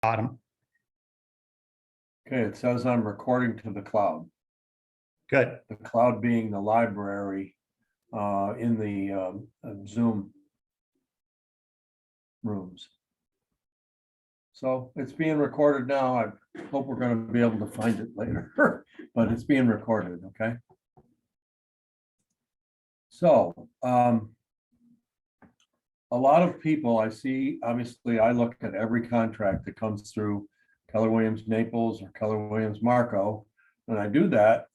bottom. Okay, it says I'm recording to the cloud. Good. The cloud being the library in the Zoom rooms. So it's being recorded now. I hope we're going to be able to find it later, but it's being recorded, okay? So a lot of people I see, obviously, I look at every contract that comes through Keller Williams Naples or Keller Williams Marco, and I do that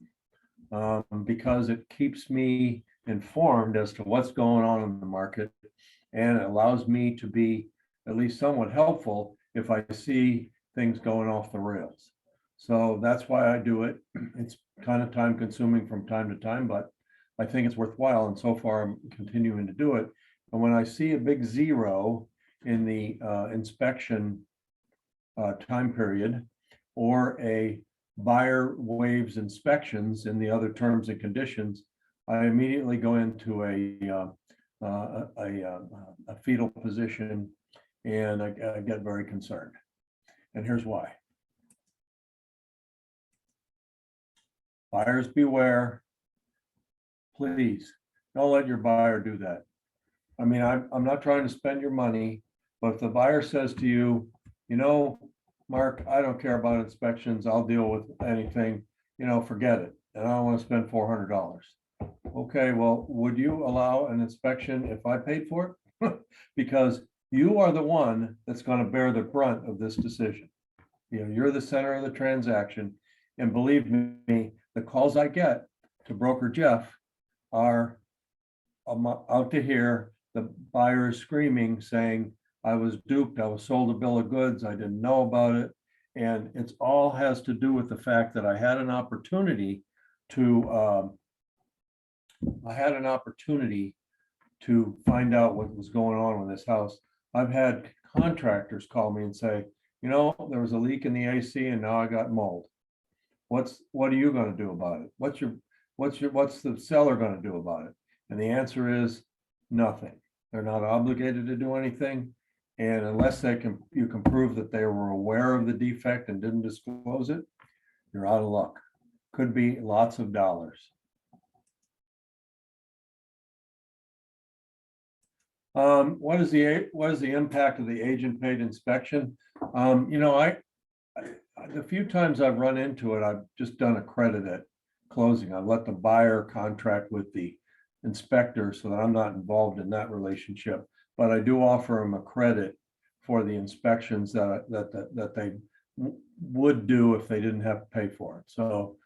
because it keeps me informed as to what's going on in the market, and it allows me to be at least somewhat helpful if I see things going off the rails. So that's why I do it. It's kind of time consuming from time to time, but I think it's worthwhile, and so far I'm continuing to do it. And when I see a big zero in the inspection time period, or a buyer waives inspections in the other terms and conditions, I immediately go into a fetal position, and I get very concerned. And here's why. Buyers beware. Please don't let your buyer do that. I mean, I'm not trying to spend your money, but if the buyer says to you, you know, Mark, I don't care about inspections, I'll deal with anything, you know, forget it, and I don't want to spend $400. Okay, well, would you allow an inspection if I paid for it? Because you are the one that's going to bear the brunt of this decision. You know, you're the center of the transaction, and believe me, the calls I get to broker Jeff are out to hear the buyers screaming, saying, I was duped, I was sold a bill of goods, I didn't know about it. And it's all has to do with the fact that I had an opportunity to find out what was going on with this house. I've had contractors call me and say, you know, there was a leak in the AC and now I got mold. What are you going to do about it? What's the seller going to do about it? And the answer is nothing. They're not obligated to do anything. And unless you can prove that they were aware of the defect and didn't disclose it, you're out of luck. Could be lots of dollars. What is the impact of the agent paid inspection? You know, the few times I've run into it, I've just done a credit at closing. I've let the buyer contract with the inspector so that I'm not involved in that relationship, but I do offer them a credit for the inspections that they would do if they didn't have to pay for it. So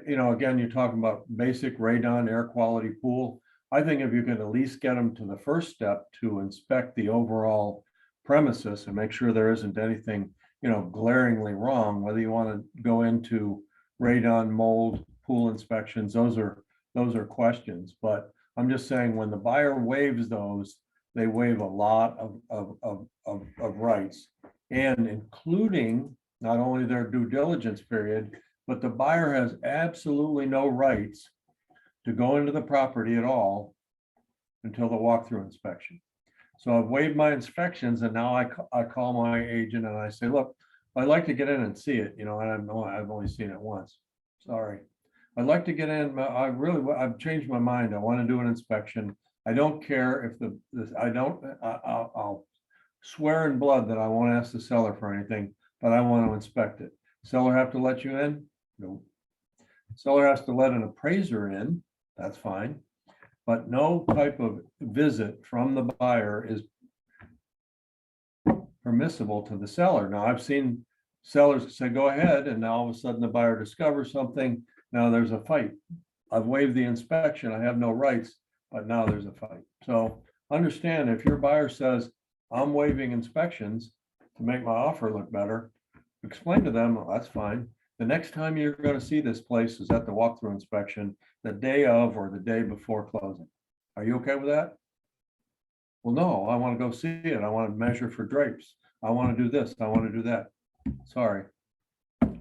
you know, again, you're talking about basic radon air quality pool. I think if you can at least get them to the first step to inspect the overall premises and make sure there isn't anything, you know, glaringly wrong, whether you want to go into radon, mold, pool inspections, those are questions. But I'm just saying, when the buyer waives those, they waive a lot of rights, and including not only their due diligence period, but the buyer has absolutely no rights to go into the property at all until the walkthrough inspection. So I've waived my inspections, and now I call my agent and I say, look, I'd like to get in and see it, you know, and I've only seen it once. Sorry. I'd like to get in. I've changed my mind. I want to do an inspection. I don't care if I'll swear in blood that I won't ask the seller for anything, but I want to inspect it. Seller have to let you in? No. Seller has to let an appraiser in. That's fine. But no type of visit from the buyer is permissible to the seller. Now, I've seen sellers say, go ahead, and now all of a sudden the buyer discovers something. Now there's a fight. I've waived the inspection. I have no rights, but now there's a fight. So understand, if your buyer says, I'm waiving inspections to make my offer look better, explain to them, well, that's fine. The next time you're going to see this place is at the walkthrough inspection, the day of or the day before closing. Are you okay with that? Well, no, I want to go see it. I want to measure for drapes. I want to do this. I want to do that. Sorry,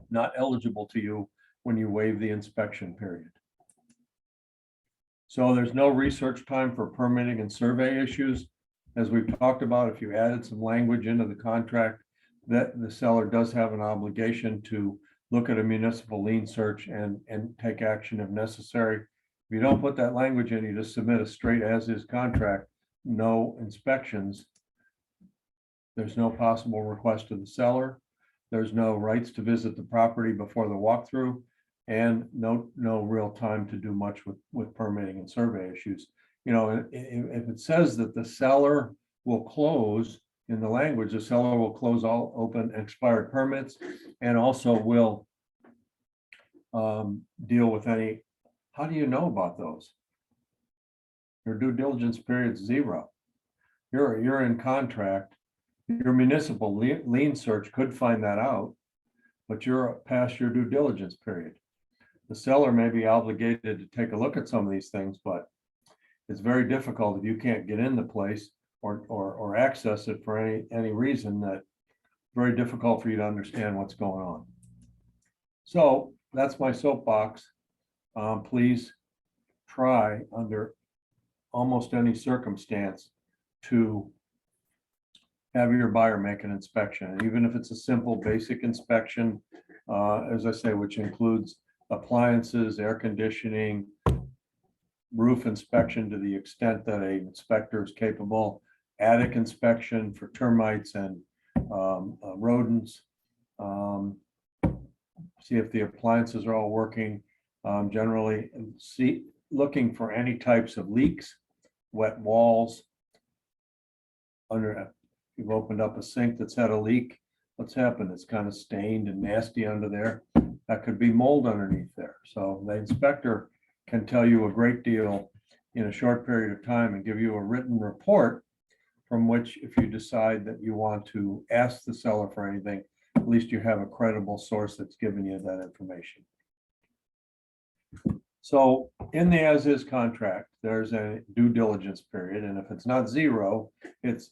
not eligible to you when you waive the inspection period. So there's no research time for permitting and survey issues. As we've talked about, if you added some language into the contract that the seller does have an obligation to look at a municipal lien search and take action if necessary. If you don't put that language in, you just submit a straight as-is contract, no inspections. There's no possible request to the seller. There's no rights to visit the property before the walkthrough, and no real time to do much with permitting and survey issues. You know, if it says that the seller will close, in the language, the seller will close all open expired permits and also will deal with any. How do you know about those? Your due diligence period is 0. You're in contract. Your municipal lien search could find that out, but you're past your due diligence period. The seller may be obligated to take a look at some of these things, but it's very difficult if you can't get in the place or access it for any reason. That very difficult for you to understand what's going on. So that's my soapbox. Please try under almost any circumstance to have your buyer make an inspection, and even if it's a simple basic inspection, as I say, which includes appliances, air conditioning, roof inspection to the extent that an inspector is capable, attic inspection for termites and rodents, see if the appliances are all working, generally looking for any types of leaks, wet walls. You've opened up a sink that's had a leak. What's happened? It's kind of stained and nasty under there. That could be mold underneath there. So the inspector can tell you a great deal in a short period of time and give you a written report from which, if you decide that you want to ask the seller for anything, at least you have a credible source that's giving you that information. So in the as-is contract, there's a due diligence period, and if it's not 0, it's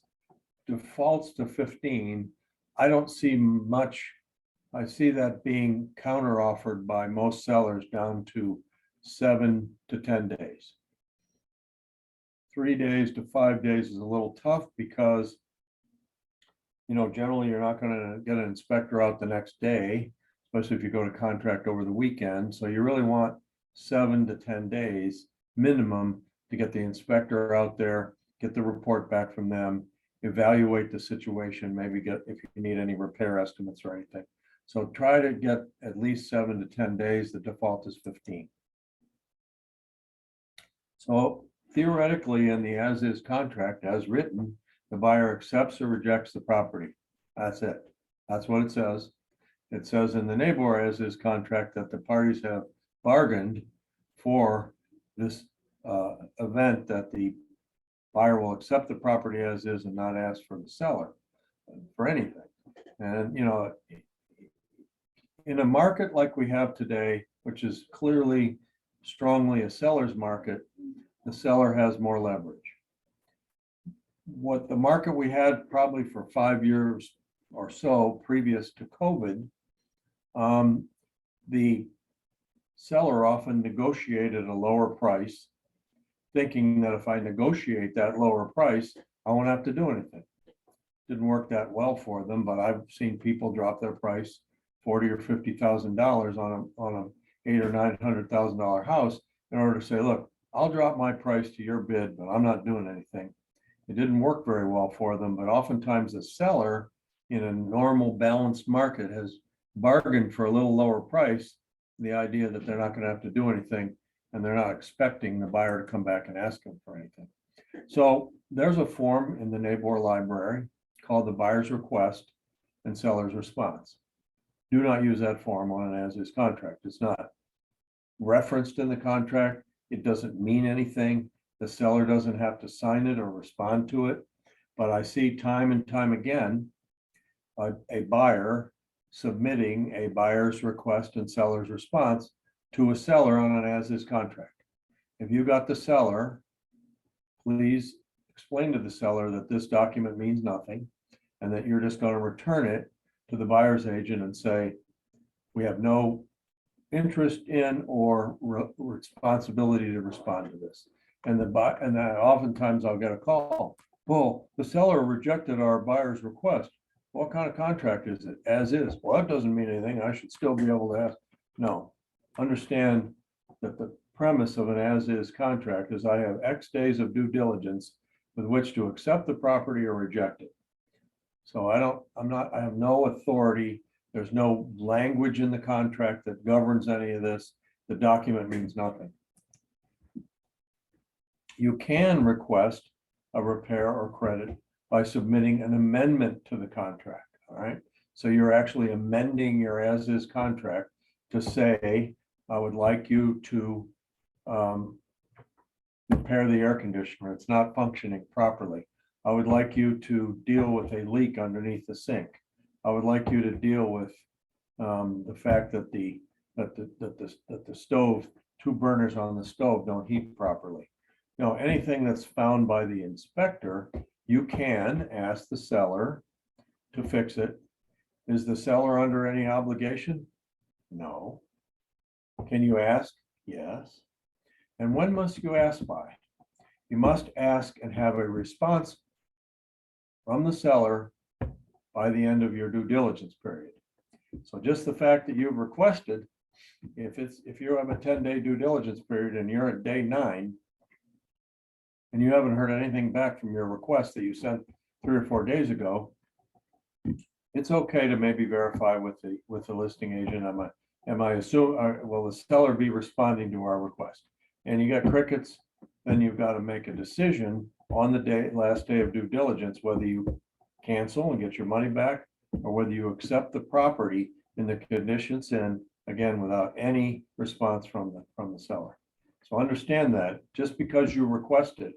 defaults to 15. I don't see much. I see that being counter offered by most sellers down to 7 to 10 days. 3 days to 5 days is a little tough because, you know, generally you're not going to get an inspector out the next day, especially if you go to contract over the weekend. So you really want 7 to 10 days minimum to get the inspector out there, get the report back from them, evaluate the situation, maybe get if you need any repair estimates or anything. So try to get at least 7 to 10 days. The default is 15. So theoretically, in the as-is contract, as written, the buyer accepts or rejects the property. That's it. That's what it says. It says in the Naples as-is contract that the parties have bargained for this event, that the buyer will accept the property as is and not ask for the seller for anything. And, you know, in a market like we have today, which is clearly strongly a seller's market, the seller has more leverage. What the market we had probably for 5 years or so previous to COVID, the seller often negotiated a lower price, thinking that if I negotiate that lower price, I won't have to do anything. Didn't work that well for them, but I've seen people drop their price $40,000 or $50,000 on a $800,000 or $900,000 house in order to say, look, I'll drop my price to your bid, but I'm not doing anything. It didn't work very well for them, but oftentimes the seller in a normal balanced market has bargained for a little lower price, the idea that they're not going to have to do anything, and they're not expecting the buyer to come back and ask them for anything. So there's a form in the Naples library called the buyer's request and seller's response. Do not use that form on an as-is contract. It's not referenced in the contract. It doesn't mean anything. The seller doesn't have to sign it or respond to it. But I see time and time again, a buyer submitting a buyer's request and seller's response to a seller on an as-is contract. If you got the seller, please explain to the seller that this document means nothing and that you're just going to return it to the buyer's agent and say, we have no interest in or responsibility to respond to this. And oftentimes I'll get a call. Well, the seller rejected our buyer's request. what kind of contract is it? As is. Well, that doesn't mean anything. I should still be able to ask. No, understand that the premise of an as-is contract is I have X days of due diligence with which to accept the property or reject it. So I have no authority. There's no language in the contract that governs any of this. The document means nothing. You can request a repair or credit by submitting an amendment to the contract, all right? So you're actually amending your as-is contract to say, I would like you to repair the air conditioner. It's not functioning properly. I would like you to deal with a leak underneath the sink. I would like you to deal with the fact that the stove, two burners on the stove don't heat properly. You know, anything that's found by the inspector, you can ask the seller to fix it. Is the seller under any obligation? No. Can you ask? Yes. And when must you ask by? You must ask and have a response from the seller by the end of your due diligence period. So just the fact that you've requested, if you have a 10-day due diligence period and you're at day 9 and you haven't heard anything back from your request that you sent 3 or 4 days ago, it's okay to maybe verify with the listing agent. Will the seller be responding to our request? And you got crickets, then you've got to make a decision on the last day of due diligence, whether you cancel and get your money back or whether you accept the property in the conditions and again, without any response from the seller. So understand that just because you request it,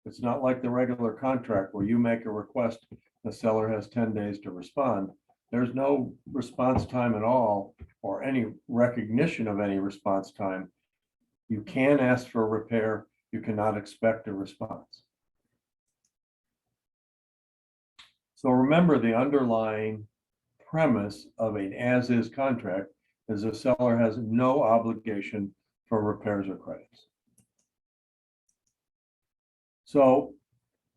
it's not like the regular contract where you make a request, the seller has 10 days to respond. There's no response time at all or any recognition of any response time. You can ask for a repair. You cannot expect a response. So remember, the underlying premise of an as-is contract is the seller has no obligation for repairs or credits. So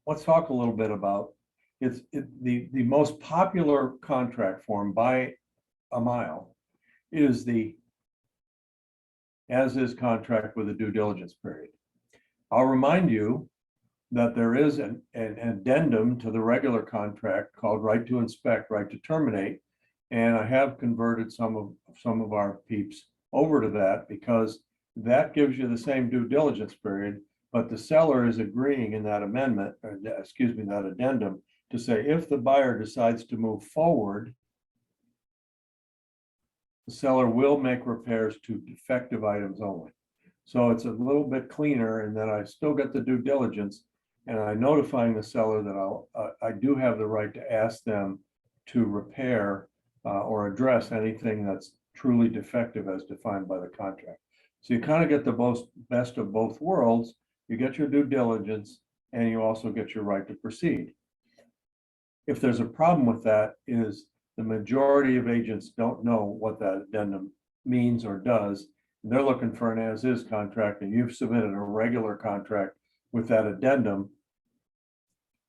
let's talk a little bit about the most popular contract form by a mile is the as-is contract with a due diligence period. I'll remind you that there is an addendum to the regular contract called right to inspect, right to terminate. And I have converted some of our peeps over to that because that gives you the same due diligence period, but the seller is agreeing in that amendment, or excuse me, that addendum to say if the buyer decides to move forward, the seller will make repairs to defective items only. So it's a little bit cleaner in that I still get the due diligence and I'm notifying the seller that I do have the right to ask them to repair or address anything that's truly defective as defined by the contract. So you kind of get the best of both worlds. You get your due diligence and you also get your right to proceed. If there's a problem with that is the majority of agents don't know what that addendum means or does. They're looking for an as-is contract and you've submitted a regular contract with that addendum,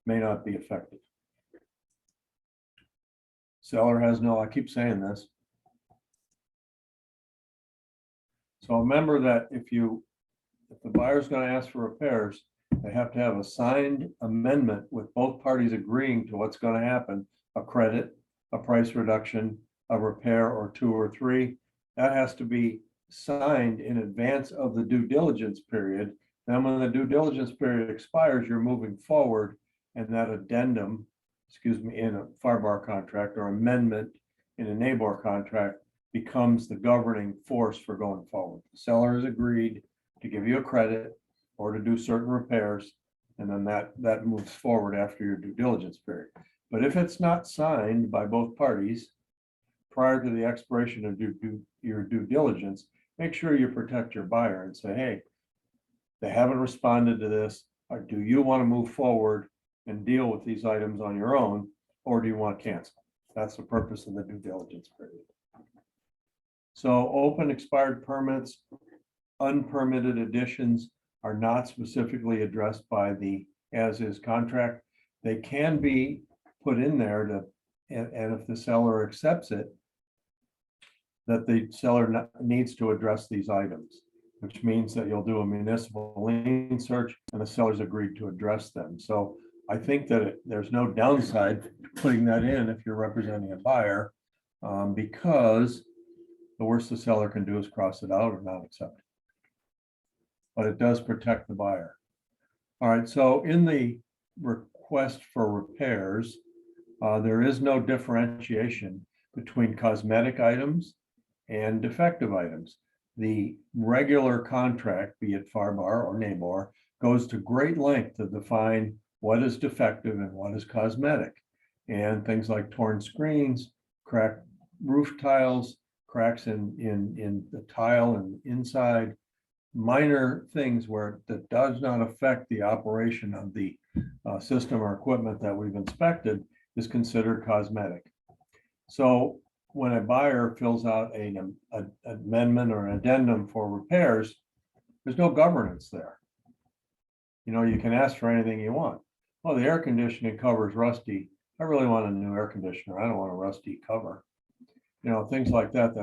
may not be effective. Seller has no, I keep saying this. So remember that if the buyer's going to ask for repairs, they have to have a signed amendment with both parties agreeing to what's going to happen, a credit, a price reduction, a repair, or 2 or 3. That has to be signed in advance of the due diligence period. Then when the due diligence period expires, you're moving forward and that addendum, in a FARBAR contract or amendment in a NABOR contract becomes the governing force for going forward. The seller has agreed to give you a credit or to do certain repairs, and then that moves forward after your due diligence period. But if it's not signed by both parties prior to the expiration of your due diligence, make sure you protect your buyer and say, hey, they haven't responded to this. Or do you want to move forward and deal with these items on your own, or do you want to cancel? That's the purpose of the due diligence period. So open expired permits, unpermitted additions are not specifically addressed by the as-is contract. They can be put in there and if the seller accepts it, that the seller needs to address these items, which means that you'll do a municipal lien search and the seller's agreed to address them. So I think that there's no downside to putting that in if you're representing a buyer, because the worst the seller can do is cross it out or not accept it. But it does protect the buyer. All right, so in the request for repairs, there is no differentiation between cosmetic items and defective items. The regular contract, be it FARBAR or NABOR, goes to great length to define what is defective and what is cosmetic. And things like torn screens, cracked roof tiles, cracks in the tile and inside, minor things where that does not affect the operation of the system or equipment that we've inspected is considered cosmetic. So when a buyer fills out an amendment or an addendum for repairs, there's no governance there. You know, you can ask for anything you want. Well, the air conditioning cover is rusty. I really want a new air conditioner. I don't want a rusty cover. You know, things like that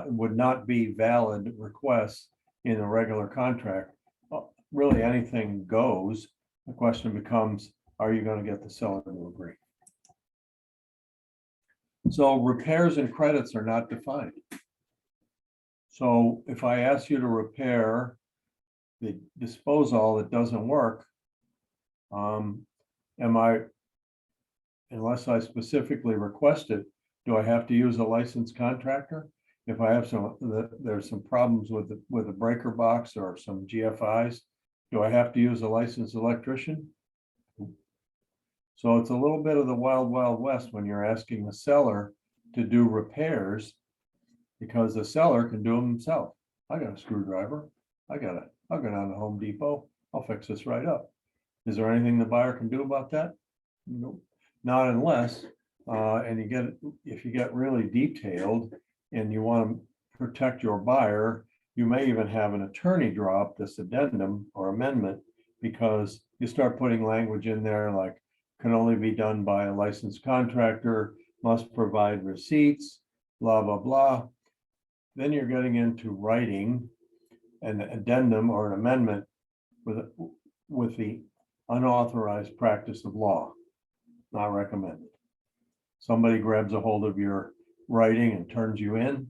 would not be valid requests in a regular contract. Well, really anything goes. The question becomes, are you going to get the seller to agree? So repairs and credits are not defined. So if I ask you to repair the disposal that doesn't work, unless I specifically request it, do I have to use a licensed contractor? If I have there's some problems with the breaker box or some GFIs, do I have to use a licensed electrician? So it's a little bit of the wild, wild west when you're asking the seller to do repairs, because the seller can do them himself. I got a screwdriver. I'll go down to Home Depot. I'll fix this right up. Is there anything the buyer can do about that? Nope. Not unless, if you get really detailed and you want to protect your buyer, you may even have an attorney draw up this addendum or amendment, because you start putting language in there like can only be done by a licensed contractor, must provide receipts, blah, blah, blah. Then you're getting into writing an addendum or an amendment with the unauthorized practice of law, not recommended. Somebody grabs a hold of your writing and turns you in,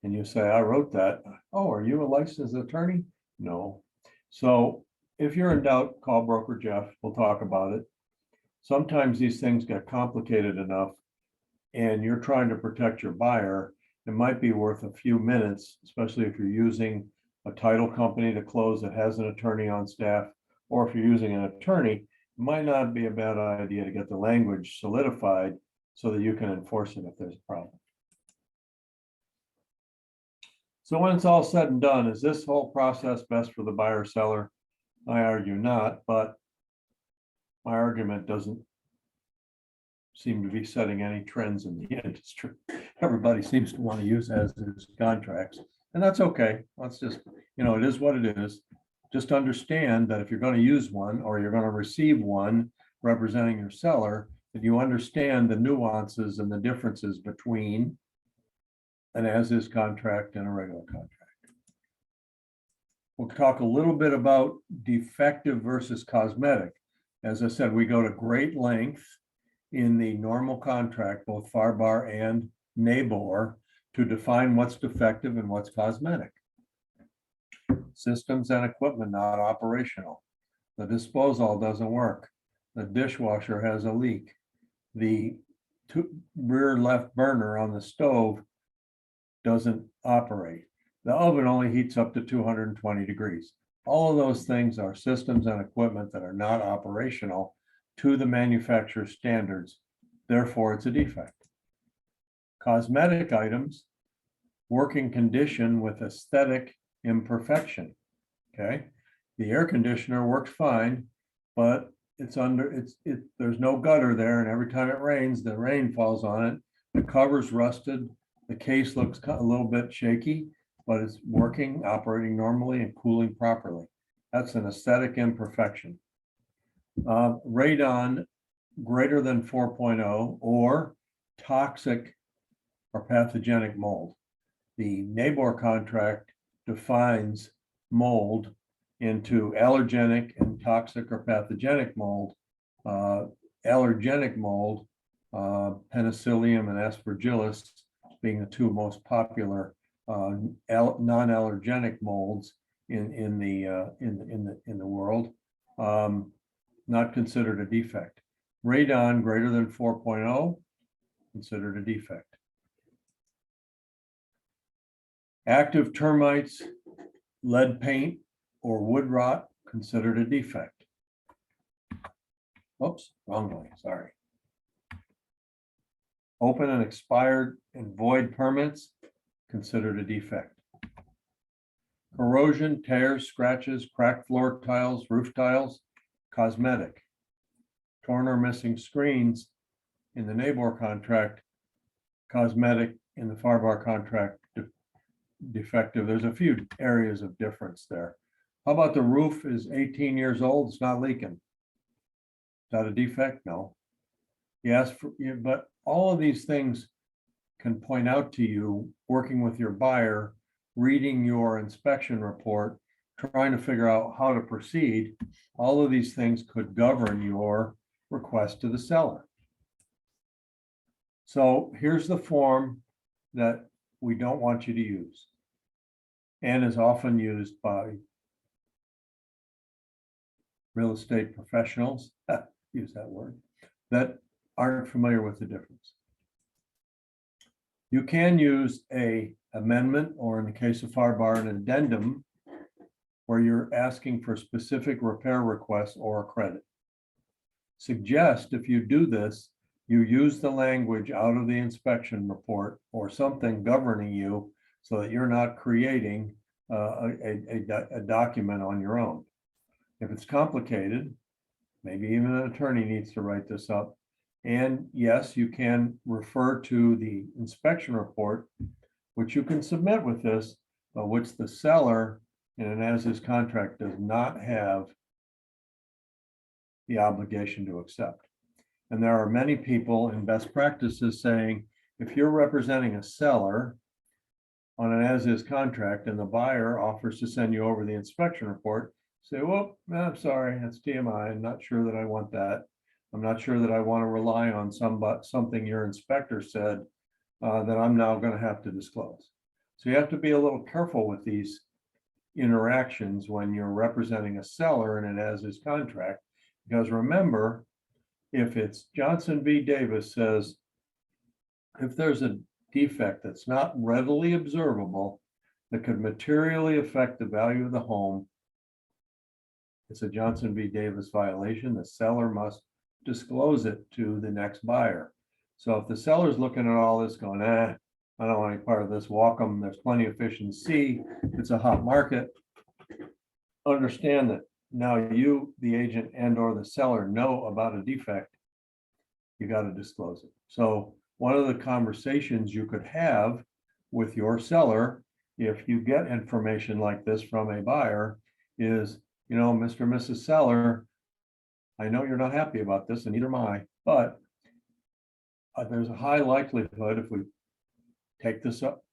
and you say, I wrote that. Oh, are you a licensed attorney? No. So if you're in doubt, call broker Jeff. We'll talk about it. Sometimes these things get complicated enough and you're trying to protect your buyer. It might be worth a few minutes, especially if you're using a title company to close that has an attorney on staff, or if you're using an attorney, it might not be a bad idea to get the language solidified so that you can enforce it if there's a problem. So when it's all said and done, is this whole process best for the buyer seller? I argue not, but my argument doesn't seem to be setting any trends in the industry. Everybody seems to want to use as-is contracts, and that's okay. Let's just, it is what it is. Just understand that if you're going to use one or you're going to receive one representing your seller, that you understand the nuances and the differences between an as-is contract and a regular contract. We'll talk a little bit about defective versus cosmetic. As I said, we go to great length in the normal contract, both FARBAR and NABOR, to define what's defective and what's cosmetic. Systems and equipment not operational. The disposal doesn't work. The dishwasher has a leak. The rear left burner on the stove doesn't operate. The oven only heats up to 220 degrees. All of those things are systems and equipment that are not operational to the manufacturer's standards. Therefore, it's a defect. Cosmetic items, working condition with aesthetic imperfection. Okay, the air conditioner works fine, but there's no gutter there, and every time it rains, the rain falls on it. The cover's rusted. The case looks a little bit shaky, but it's working, operating normally, and cooling properly. That's an aesthetic imperfection. Radon greater than 4.0 or toxic or pathogenic mold. The NABOR contract defines mold into allergenic and toxic or pathogenic mold. Allergenic mold, Penicillium and Aspergillus being the two most popular non-allergenic molds in the world, not considered a defect. Radon greater than 4.0, considered a defect. Active termites, lead paint, or wood rot, considered a defect. Oops, wrong way, sorry. Open and expired and void permits, considered a defect. Corrosion, tears, scratches, cracked floor tiles, roof tiles, cosmetic. Torn or missing screens in the NABOR contract, cosmetic. In the FARBAR contract, defective. There's a few areas of difference there. How about the roof is 18 years old, it's not leaking? Is that a defect? No. Yes, but all of these things can point out to you, working with your buyer, reading your inspection report, trying to figure out how to proceed. All of these things could govern your request to the seller. So here's the form that we don't want you to use, and is often used by real estate professionals, use that word, that aren't familiar with the difference. You can use an amendment, or in the case of FARBAR, an addendum, where you're asking for specific repair requests or a credit. Suggest if you do this, you use the language out of the inspection report or something governing you, so that you're not creating a document on your own. If it's complicated, maybe even an attorney needs to write this up. And yes, you can refer to the inspection report, which you can submit with this, but which the seller in an as-is contract does not have the obligation to accept. And there are many people in best practices saying, if you're representing a seller on an as-is contract and the buyer offers to send you over the inspection report, say, well, I'm sorry, that's TMI. I'm not sure that I want that. I'm not sure that I want to rely on something your inspector said that I'm now going to have to disclose. So you have to be a little careful with these interactions when you're representing a seller in an as-is contract, because remember, if it's Johnson v. Davis says, if there's a defect that's not readily observable that could materially affect the value of the home, it's a Johnson v. Davis violation. The seller must disclose it to the next buyer. So if the seller's looking at all this going, I don't want any part of this, walk them, there's plenty of fish in the sea, it's a hot market, understand that now you, the agent and or the seller, know about a defect, you got to disclose it. So one of the conversations you could have with your seller, if you get information like this from a buyer, is, you know, Mr. and Mrs. Seller, I know you're not happy about this, and neither am I, but there's a high likelihood if we take this up,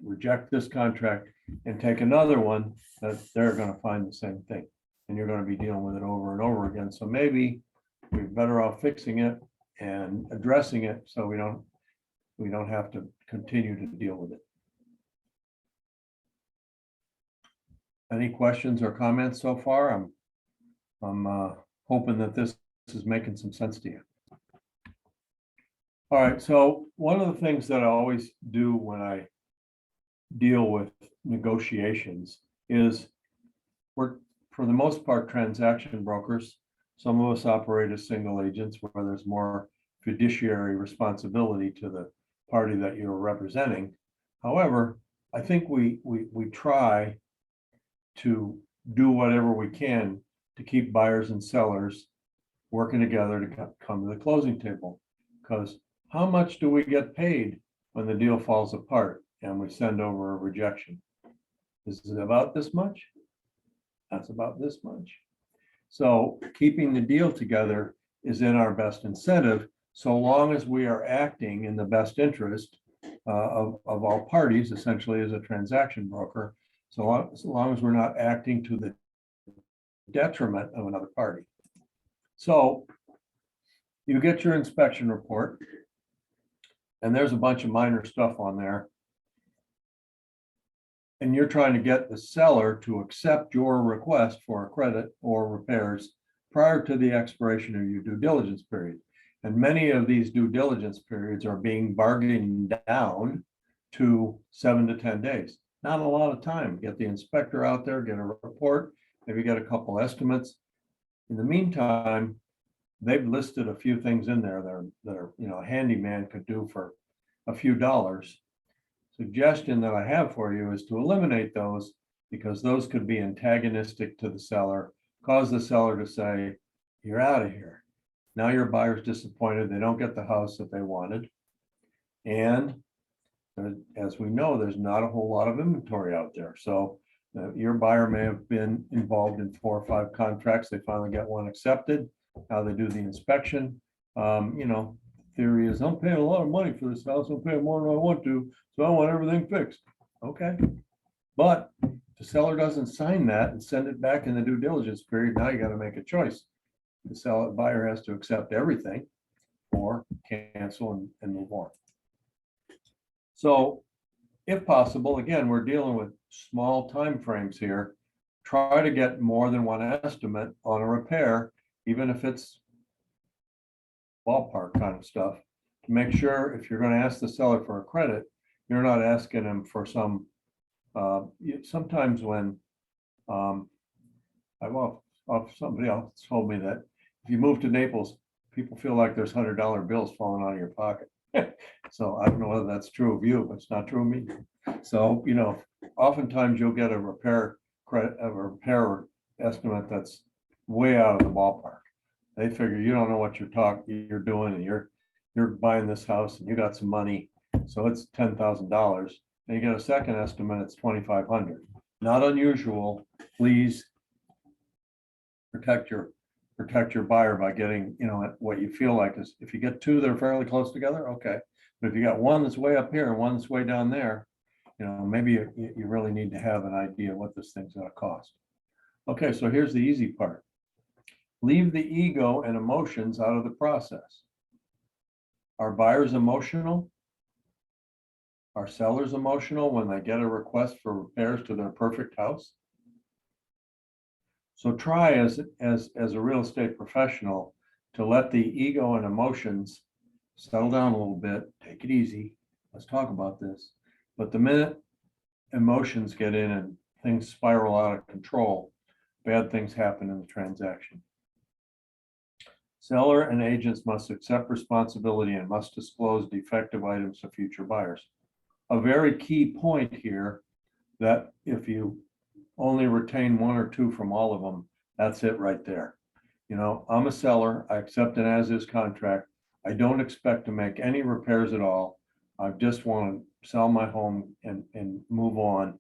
reject this contract, and take another one, that they're going to find the same thing. And you're going to be dealing with it over and over again. So maybe we're better off fixing it and addressing it so we don't have to continue to deal with it. Any questions or comments so far? I'm hoping that this is making some sense to you. All right, so one of the things that I always do when I deal with negotiations is we're, for the most part, transaction brokers. Some of us operate as single agents where there's more fiduciary responsibility to the party that you're representing. However, I think we try to do whatever we can to keep buyers and sellers working together to come to the closing table. Because how much do we get paid when the deal falls apart and we send over a rejection? Is it about this much? That's about this much. So keeping the deal together is in our best incentive, so long as we are acting in the best interest of all parties, essentially as a transaction broker, so long as we're not acting to the detriment of another party. So you get your inspection report, and there's a bunch of minor stuff on there. And you're trying to get the seller to accept your request for a credit or repairs prior to the expiration of your due diligence period. And many of these due diligence periods are being bargained down to 7 to 10 days. Not a lot of time. Get the inspector out there, get a report, maybe get a couple estimates. In the meantime, they've listed a few things in there that are a handyman could do for a few dollars. Suggestion that I have for you is to eliminate those, because those could be antagonistic to the seller, cause the seller to say, you're out of here. Now your buyer's disappointed, they don't get the house that they wanted. And as we know, there's not a whole lot of inventory out there. So your buyer may have been involved in 4 or 5 contracts. They finally get one accepted. How they do the inspection. Theory is, I'm paying a lot of money for this house. I'm paying more than I want to, so I want everything fixed. Okay. But the seller doesn't sign that and send it back in the due diligence period. Now you got to make a choice. The buyer has to accept everything or cancel and move on. So if possible, again, we're dealing with small time frames here. Try to get more than one estimate on a repair, even if it's ballpark kind of stuff, to make sure if you're going to ask the seller for a credit, you're not asking them for some, sometimes when, somebody else told me that if you move to Naples, people feel like there's $100 bills falling out of your pocket. So I don't know whether that's true of you, but it's not true of me. So, oftentimes you'll get a repair credit, a repair estimate that's way out of the ballpark. They figure you don't know what you're doing, and you're buying this house and you got some money, so it's $10,000. And you get a second estimate, it's $2,500. Not unusual. Please protect your buyer by getting what you feel like is, if you get 2 that are fairly close together, okay. But if you got one that's way up here and one that's way down there, maybe you really need to have an idea what this thing's going to cost. Okay, so here's the easy part. Leave the ego and emotions out of the process. Are buyers emotional? Are sellers emotional when they get a request for repairs to their perfect house? So try as a real estate professional to let the ego and emotions settle down a little bit. Take it easy. Let's talk about this. But the minute emotions get in and things spiral out of control, bad things happen in the transaction. Seller and agents must accept responsibility and must disclose defective items to future buyers. A very key point here, that if you only retain 1 or 2 from all of them, that's it right there. I'm a seller. I accept an as-is contract. I don't expect to make any repairs at all. I just want to sell my home and move on.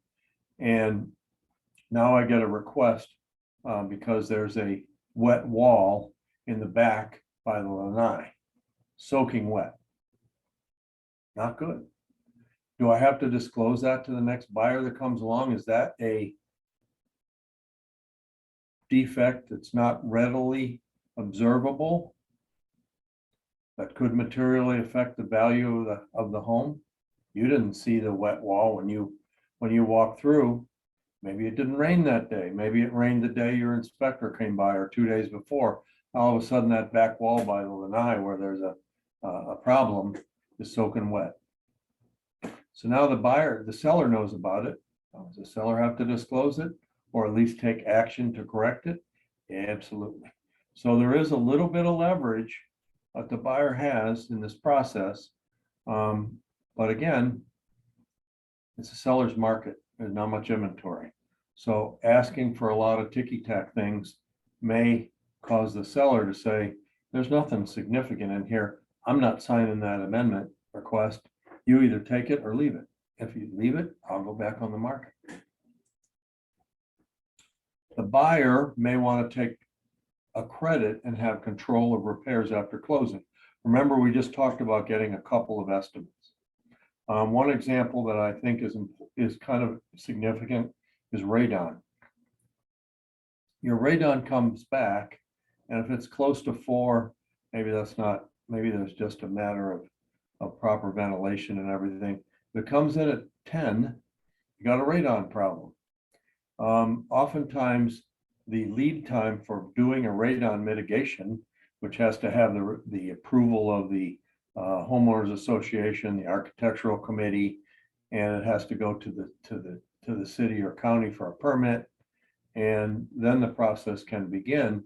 And now I get a request because there's a wet wall in the back by the lanai, soaking wet. Not good. Do I have to disclose that to the next buyer that comes along? Is that a defect that's not readily observable that could materially affect the value of the home? You didn't see the wet wall when you walked through. Maybe it didn't rain that day. Maybe it rained the day your inspector came by, or 2 days before. All of a sudden that back wall by the lanai where there's a problem is soaking wet. So now the seller knows about it. Does the seller have to disclose it, or at least take action to correct it? Yeah, absolutely. So there is a little bit of leverage that the buyer has in this process. But again, it's a seller's market. There's not much inventory. So asking for a lot of ticky-tack things may cause the seller to say, there's nothing significant in here. I'm not signing that amendment request. You either take it or leave it. If you leave it, I'll go back on the market. The buyer may want to take a credit and have control of repairs after closing. Remember, we just talked about getting a couple of estimates. One example that I think is kind of significant is radon. Your radon comes back, and if it's close to 4, maybe that's not, maybe there's just a matter of proper ventilation and everything. If it comes in at 10, you got a radon problem. Oftentimes, the lead time for doing a radon mitigation, which has to have the approval of the homeowners association, the architectural committee, and it has to go to the city or county for a permit, and then the process can begin.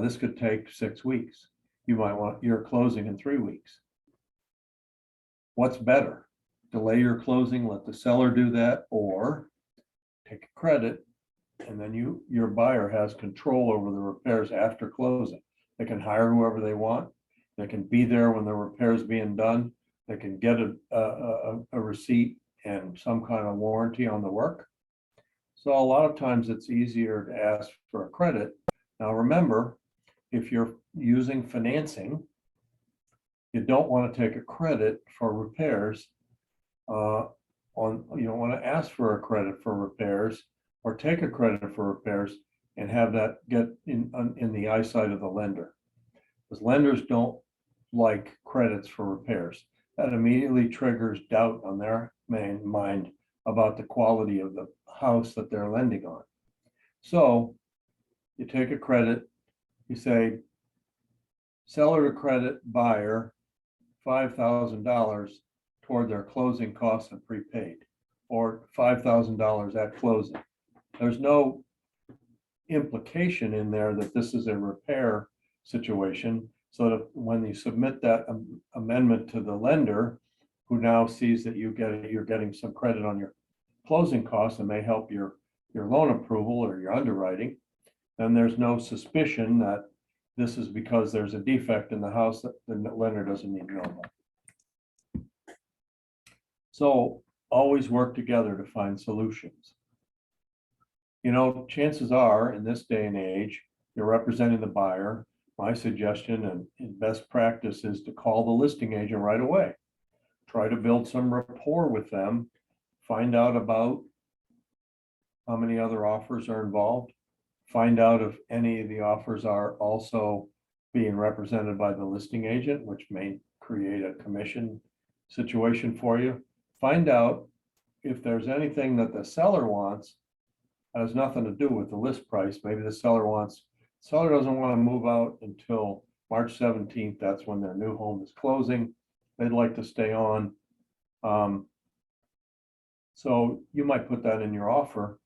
This could take 6 weeks. You might want your closing in 3 weeks. What's better? Delay your closing, let the seller do that, or take a credit, and then your buyer has control over the repairs after closing. They can hire whoever they want. They can be there when the repair is being done. They can get a receipt and some kind of warranty on the work. So a lot of times it's easier to ask for a credit. Now remember, if you're using financing, you don't want to take a credit for repairs. You don't want to ask for a credit for repairs or take a credit for repairs and have that get in the eyesight of the lender. Because lenders don't like credits for repairs. That immediately triggers doubt on their mind about the quality of the house that they're lending on. So you take a credit, you say, seller to credit buyer $5,000 toward their closing costs and prepaid, or $5,000 at closing. There's no implication in there that this is a repair situation, so that when you submit that amendment to the lender, who now sees that you're getting some credit on your closing costs and may help your loan approval or your underwriting, then there's no suspicion that this is because there's a defect in the house that the lender doesn't need to know about. So always work together to find solutions. You know, chances are in this day and age, you're representing the buyer. My suggestion and best practice is to call the listing agent right away. Try to build some rapport with them, find out about how many other offers are involved, find out if any of the offers are also being represented by the listing agent, which may create a commission situation for you. Find out if there's anything that the seller wants has nothing to do with the list price. Maybe the seller doesn't want to move out until March 17th. That's when their new home is closing. They'd like to stay on. So you might put that in your offer,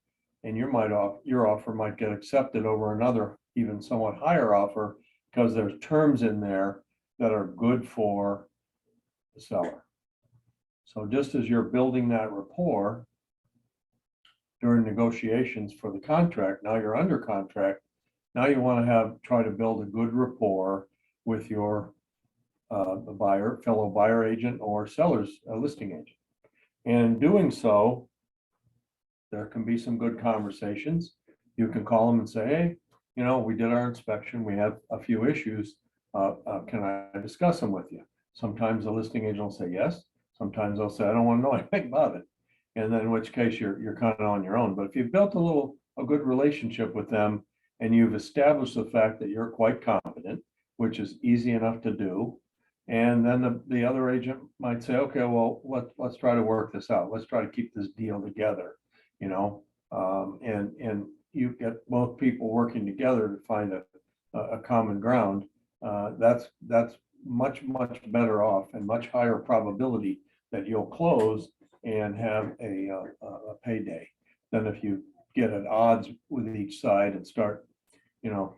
and your offer might get accepted over another even somewhat higher offer because there's terms in there that are good for the seller. So just as you're building that rapport during negotiations for the contract, now you're under contract. Now you want to try to build a good rapport with your fellow buyer agent or seller's listing agent. And in doing so, there can be some good conversations. You can call them and say, hey, you know, we did our inspection. We have a few issues. Can I discuss them with you? Sometimes the listing agent will say yes. Sometimes they'll say, I don't want to know anything about it. And then in which case you're kind of on your own. But if you've built a good relationship with them and you've established the fact that you're quite competent, which is easy enough to do, and then the other agent might say, okay, well, let's try to work this out. Let's try to keep this deal together, you know, and you get both people working together to find a common ground. That's much better off and much higher probability that you'll close and have a payday than if you get at odds with each side and start, you know,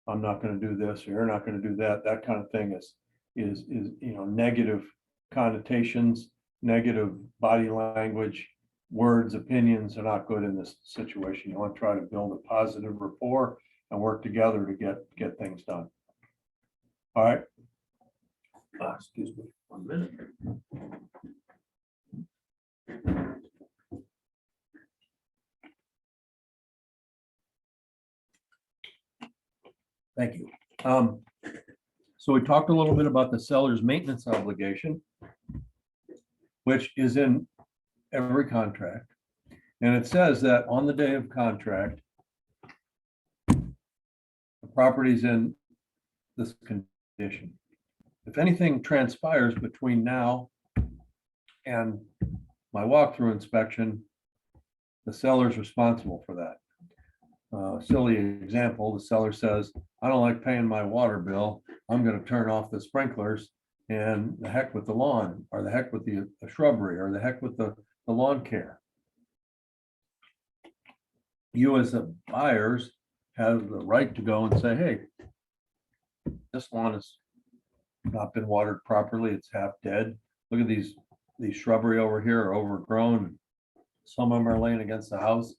I'm not going to do this, or you're not going to do that. That kind of thing is you know, negative connotations, negative body language, words, opinions are not good in this situation. You want to try to build a positive rapport and work together to get things done. All right. Excuse me 1 minute. Thank you. So we talked a little bit about the seller's maintenance obligation, which is in every contract. And it says that on the day of contract, the property's in this condition. If anything transpires between now and my walkthrough inspection, the seller's responsible for that. Silly example, the seller says, I don't like paying my water bill. I'm going to turn off the sprinklers and the heck with the lawn, or the heck with the shrubbery, or the heck with the lawn care. You as the buyers have the right to go and say, hey, this lawn has not been watered properly. It's half dead. Look at these shrubbery over here are overgrown. Some of them are laying against the house.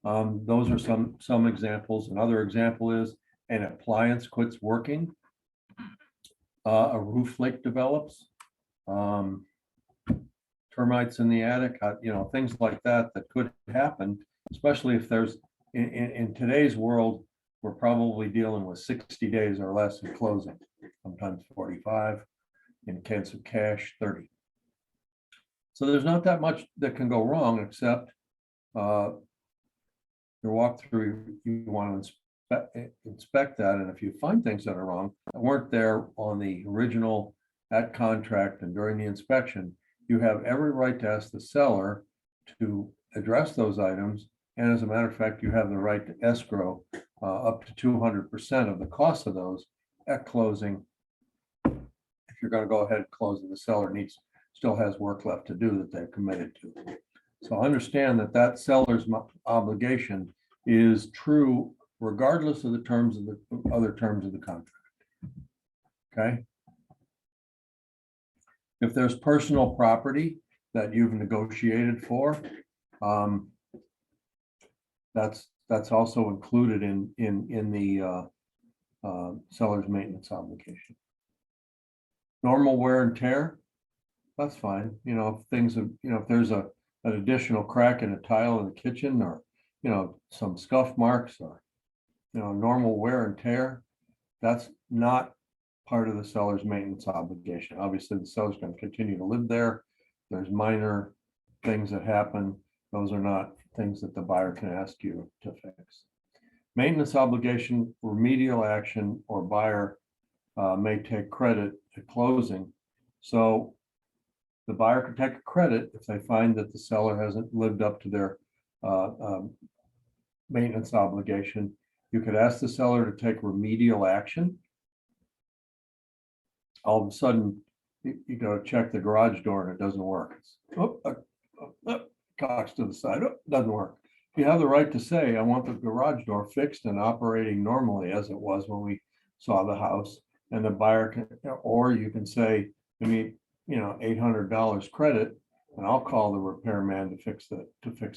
Those are some examples. Another example is an appliance quits working. A roof leak develops. Termites in the attic, things like that could happen, especially if there's, in today's world, we're probably dealing with 60 days or less in closing, sometimes 45, in case of cash, 30. So there's not that much that can go wrong, except your walkthrough, you want to inspect that. And if you find things that are wrong, that weren't there on the original at contract and during the inspection, you have every right to ask the seller to address those items. And as a matter of fact, you have the right to escrow up to 200% of the cost of those at closing. If you're going to go ahead and close it, the seller still has work left to do that they've committed to. So understand that seller's obligation is true regardless of the terms of the other terms of the contract. Okay. If there's personal property that you've negotiated for, that's also included in the seller's maintenance obligation. Normal wear and tear, that's fine. If things have, if there's an additional crack in a tile in the kitchen, or some scuff marks, or normal wear and tear, that's not part of the seller's maintenance obligation. Obviously, the seller's going to continue to live there. There's minor things that happen. Those are not things that the buyer can ask you to fix. Maintenance obligation, remedial action, or buyer may take credit at closing. So the buyer can take a credit if they find that the seller hasn't lived up to their maintenance obligation. You could ask the seller to take remedial action. All of a sudden, you go to check the garage door and it doesn't work. Cocks to the side, doesn't work. You have the right to say, I want the garage door fixed and operating normally as it was when we saw the house. And the buyer can, or you can say, I need, $800 credit, and I'll call the repairman to fix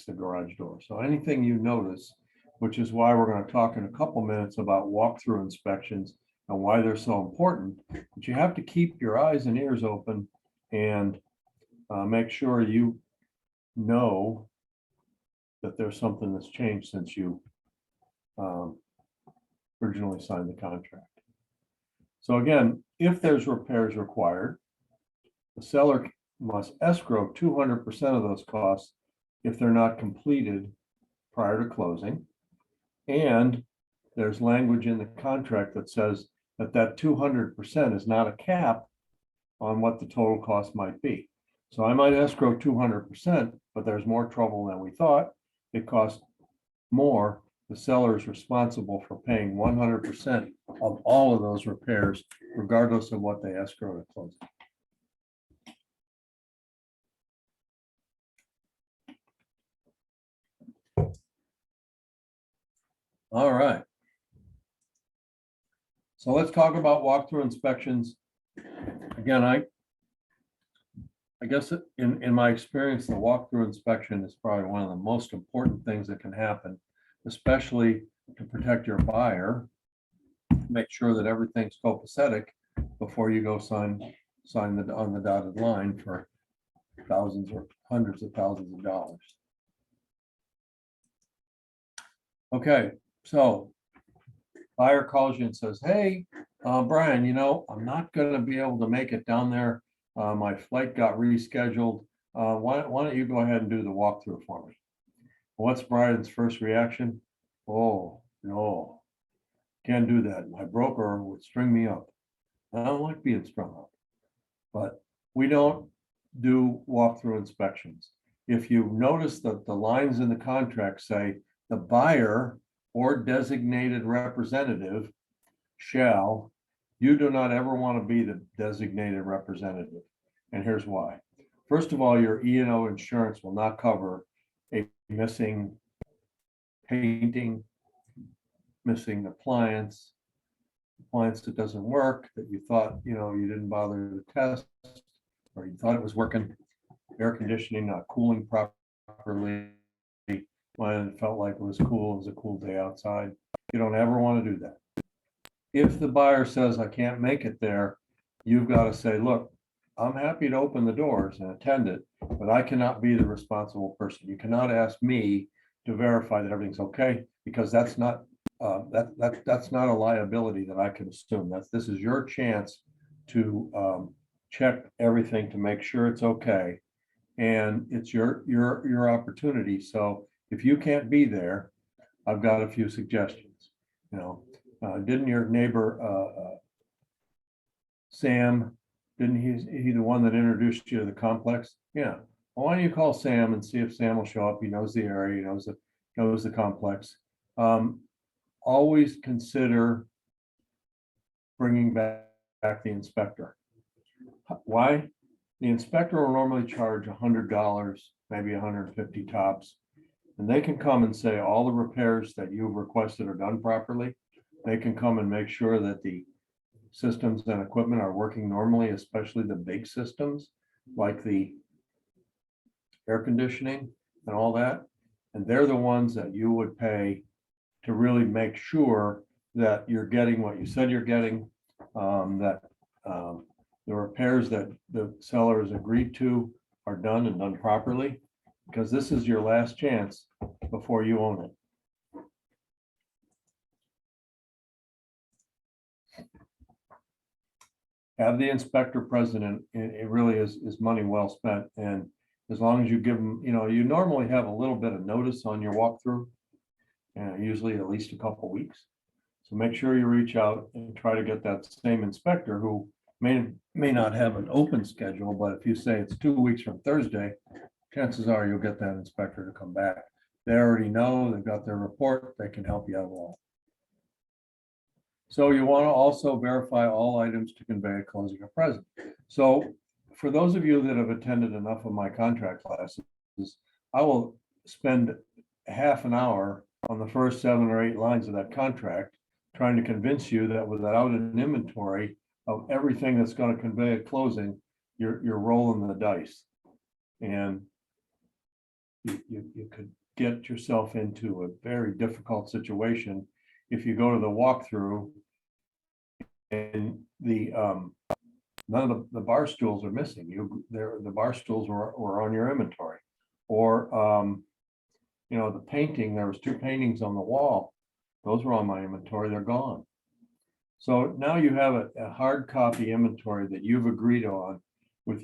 the garage door. So anything you notice, which is why we're going to talk in a couple minutes about walkthrough inspections and why they're so important, but you have to keep your eyes and ears open and make sure you know that there's something that's changed since you originally signed the contract. So again, if there's repairs required, the seller must escrow 200% of those costs if they're not completed prior to closing. And there's language in the contract that says that 200% is not a cap on what the total cost might be. So I might escrow 200%, but there's more trouble than we thought. It costs more. The seller is responsible for paying 100% of all of those repairs, regardless of what they escrow at closing. All right. So let's talk about walkthrough inspections. Again, I guess in my experience, the walkthrough inspection is probably one of the most important things that can happen, especially to protect your buyer. Make sure that everything's copacetic before you go sign on the dotted line for thousands or hundreds of thousands of dollars. Okay, so buyer calls you and says, hey, Brian, I'm not gonna be able to make it down there. My flight got rescheduled. Why don't you go ahead and do the walkthrough for me? What's Brian's first reaction? Oh, no, can't do that. My broker would string me up. I don't like being strung up, but we don't do walkthrough inspections. If you notice that the lines in the contract say the buyer or designated representative shall, you do not ever want to be the designated representative. And here's why. First of all, your E&O insurance will not cover a missing painting, missing appliance that doesn't work, that you thought, you didn't bother to test, or you thought it was working, air conditioning not cooling properly when it felt like it was cool, it was a cool day outside. You don't ever want to do that. If the buyer says, I can't make it there, you've got to say, look, I'm happy to open the doors and attend it, but I cannot be the responsible person. You cannot ask me to verify that everything's okay, because that's not that's not a liability that I can assume. This is your chance to check everything to make sure it's okay, and it's your opportunity. So if you can't be there, I've got a few suggestions. Didn't your neighbor Sam? Didn't he the one that introduced you to the complex? Yeah. Well, why don't you call Sam and see if Sam will show up? He knows the area. He knows the complex. Always consider bringing back the inspector. Why? The inspector will normally charge $100, maybe 150 tops, and they can come and say all the repairs that you've requested are done properly. They can come and make sure that the systems and equipment are working normally, especially the big systems like the air conditioning and all that. And they're the ones that you would pay to really make sure that you're getting what you said you're getting, that the repairs that the seller has agreed to are done and done properly, because this is your last chance before you own it. Have the inspector present, it really is money well spent. And as long as you give them, you normally have a little bit of notice on your walkthrough, and usually at least a couple of weeks. So make sure you reach out and try to get that same inspector, who may not have an open schedule, but if you say it's 2 weeks from Thursday, chances are you'll get that inspector to come back. They already know, they've got their report, they can help you out all. So you want to also verify all items to convey a closing are present. So for those of you that have attended enough of my contract classes, I will spend half an hour on the first 7 or 8 lines of that contract, trying to convince you that without an inventory of everything that's going to convey a closing, you're rolling the dice, and you could get yourself into a very difficult situation if you go to the walkthrough and none of the bar stools are missing. The bar stools were on your inventory, or the painting. There was 2 paintings on the wall. Those were on my inventory. They're gone. So now you have a hard copy inventory that you've agreed on with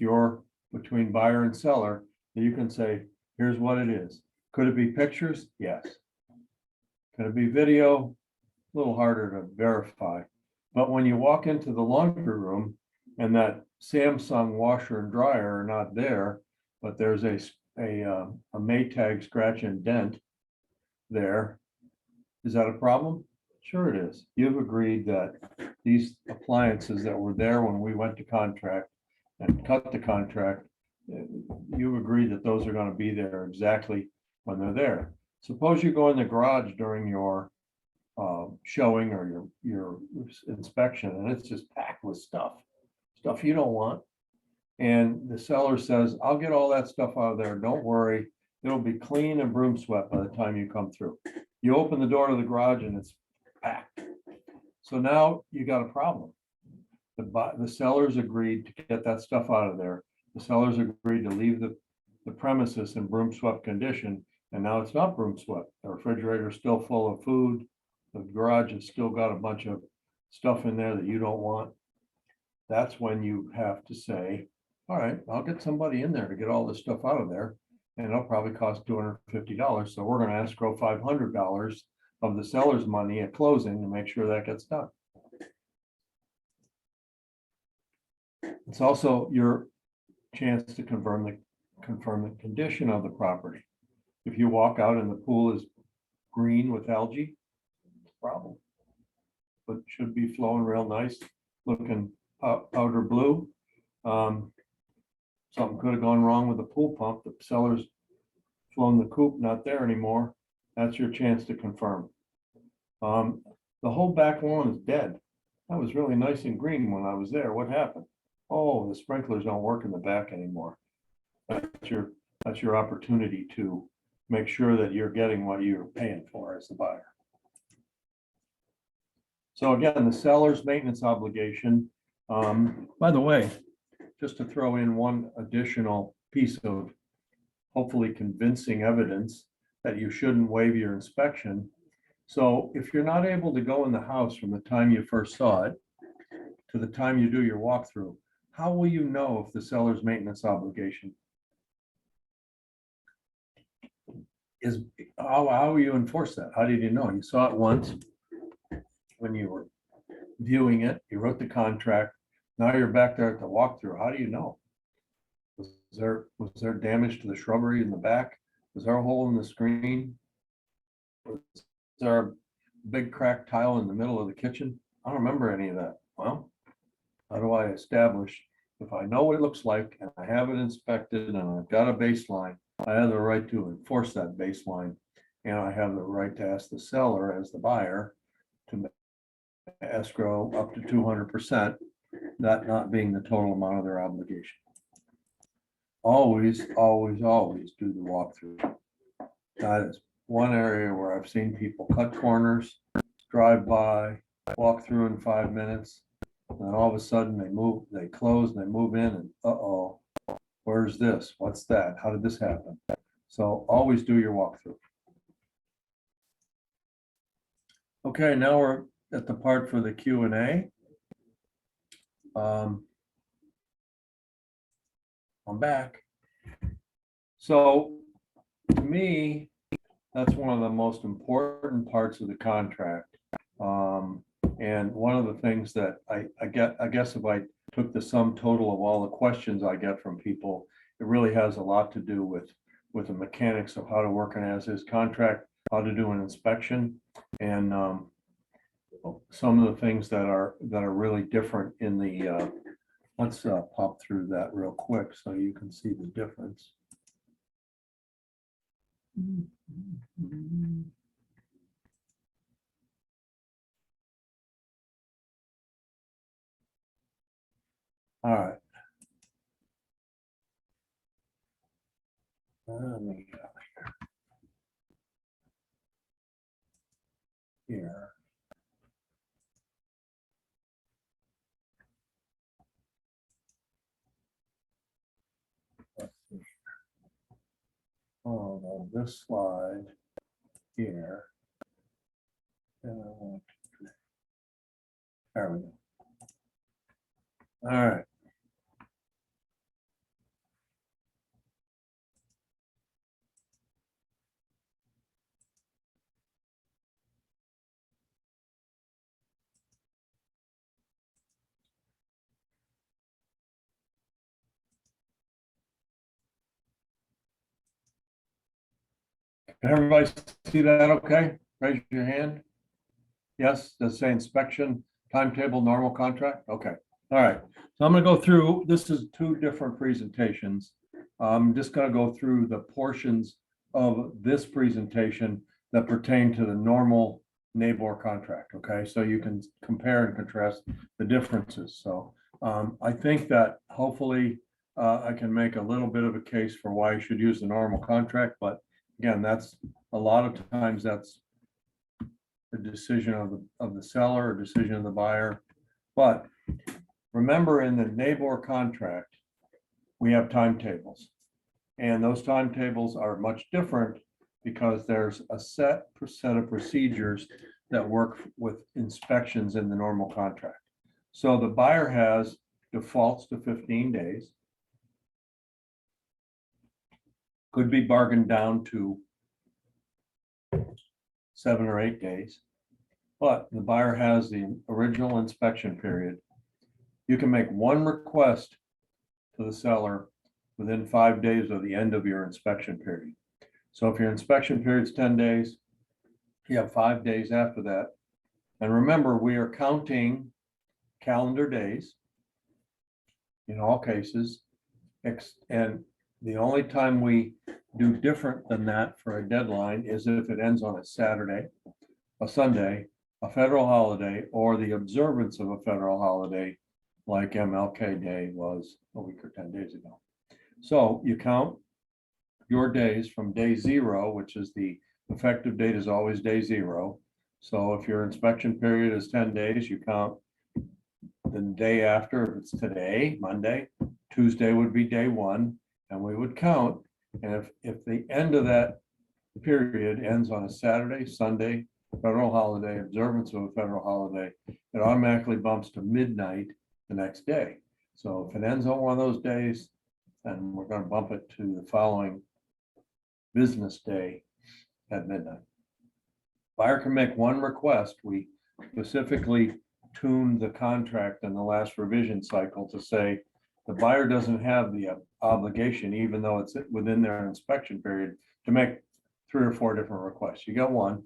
between buyer and seller, that you can say, here's what it is. Could it be pictures? Yes. Could it be video? A little harder to verify. But when you walk into the laundry room and that Samsung washer and dryer are not there, but there's a Maytag scratch and dent there, is that a problem? Sure it is. You've agreed that these appliances that were there when we went to contract and cut the contract, you've agreed that those are going to be there exactly when they're there. Suppose you go in the garage during your showing or your inspection, and it's just packed with stuff you don't want. And the seller says, I'll get all that stuff out of there. Don't worry. It'll be clean and broom swept by the time you come through. You open the door to the garage and it's packed. So now you got a problem. The sellers agreed to get that stuff out of there. The sellers agreed to leave the premises in broom swept condition. And now it's not broom swept. The refrigerator is still full of food. The garage has still got a bunch of stuff in there that you don't want, that's when you have to say, all right, I'll get somebody in there to get all this stuff out of there. And it'll probably cost $250. So we're gonna escrow $500 of the seller's money at closing to make sure that gets done. It's also your chance to confirm the condition of the property. If you walk out and the pool is green with algae, it's a problem. But should be flowing real nice, looking powder blue. Something could have gone wrong with the pool pump. The seller's flown the coop, not there anymore. That's your chance to confirm. The whole back lawn is dead. That was really nice and green when I was there. What happened? Oh, the sprinklers don't work in the back anymore. That's your opportunity to make sure that you're getting what you're paying for as the buyer. So again, the seller's maintenance obligation. By the way, just to throw in one additional piece of hopefully convincing evidence that you shouldn't waive your inspection. So if you're not able to go in the house from the time you first saw it to the time you do your walkthrough, how will you know if the seller's maintenance obligation is, how will you enforce that? How did you know? You saw it once when you were viewing it, you wrote the contract, now you're back there at the walkthrough. How do you know? Was there damage to the shrubbery in the back? Was there a hole in the screen? Was there a big cracked tile in the middle of the kitchen? I don't remember any of that. Well, how do I establish if I know what it looks like and I have it inspected and I've got a baseline, I have the right to enforce that baseline, and I have the right to ask the seller as the buyer to escrow up to 200%, that not being the total amount of their obligation. Always, always, always do the walkthrough. That is one area where I've seen people cut corners, drive by, walk through in 5 minutes, and then all of a sudden they close and they move in and uh-oh, where's this? What's that? How did this happen? So always do your walkthrough. Okay, now we're at the part for the Q&A. I'm back. So to me, that's one of the most important parts of the contract. And one of the things that I guess if I took the sum total of all the questions I get from people, it really has a lot to do with the mechanics of how to work an as-is contract, how to do an inspection, and some of the things that are really different in the let's pop through that real quick so you can see the difference. All right. Let me go here. Let's see. Oh, no, this slide here. There we go. All right. Can everybody see that okay? Raise your hand. Yes, does it say inspection, timetable, normal contract? Okay, all right. So I'm gonna go through, this is two different presentations. I'm just gonna go through the portions of this presentation that pertain to the normal NABOR contract, okay? So you can compare and contrast the differences. So I think that hopefully I can make a little bit of a case for why you should use the normal contract, but again, that's a lot of times that's the decision of the seller or decision of the buyer. But remember, in the NABOR contract, we have timetables. And those timetables are much different because there's a set of procedures that work with inspections in the normal contract. So the buyer has defaults to 15 days. Could be bargained down to 7 or 8 days, but the buyer has the original inspection period. You can make one request to the seller within 5 days of the end of your inspection period. So if your inspection period is 10 days, you have 5 days after that. And remember, we are counting calendar days in all cases. And the only time we do different than that for a deadline is if it ends on a Saturday, a Sunday, a federal holiday, or the observance of a federal holiday, like MLK Day was a week or 10 days ago. So you count your days from day 0, which is the effective date is always day 0. So if your inspection period is 10 days, you count the day after. If it's today, Monday, Tuesday would be day 1, and we would count. And if the end of that period ends on a Saturday, Sunday, federal holiday, observance of a federal holiday, it automatically bumps to midnight the next day. So if it ends on one of those days, then we're going to bump it to the following business day at midnight. Buyer can make one request. We specifically tuned the contract in the last revision cycle to say the buyer doesn't have the obligation, even though it's within their inspection period, to make 3 or 4 different requests. You got one,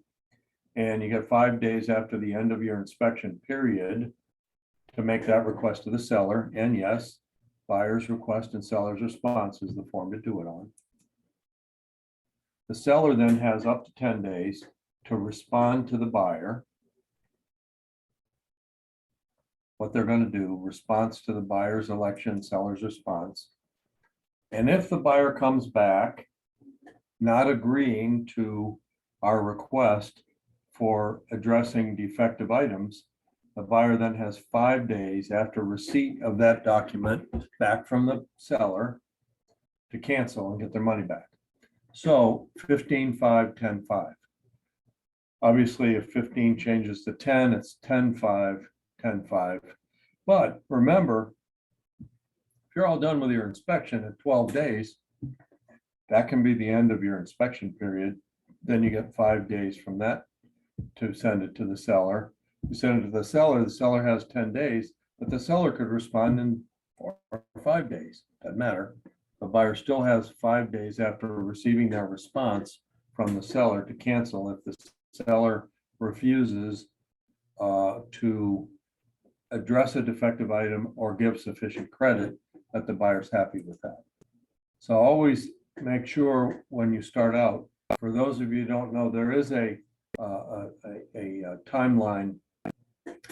and you get 5 days after the end of your inspection period to make that request to the seller. And yes, buyer's request and seller's response is the form to do it on. The seller then has up to 10 days to respond to the buyer. What they're going to do, response to the buyer's election, seller's response. And if the buyer comes back not agreeing to our request for addressing defective items, the buyer then has 5 days after receipt of that document back from the seller to cancel and get their money back. So 15, 5, 10, 5. Obviously, if 15 changes to 10, it's 10, 5, 10, 5. But remember, if you're all done with your inspection at 12 days, that can be the end of your inspection period. Then you get 5 days from that to send it to the seller. You send it to the seller has 10 days, but the seller could respond in 4 or 5 days. Doesn't matter. The buyer still has 5 days after receiving their response from the seller to cancel if the seller refuses to address a defective item or give sufficient credit that the buyer's happy with that. So always make sure when you start out, for those of you who don't know, there is a timeline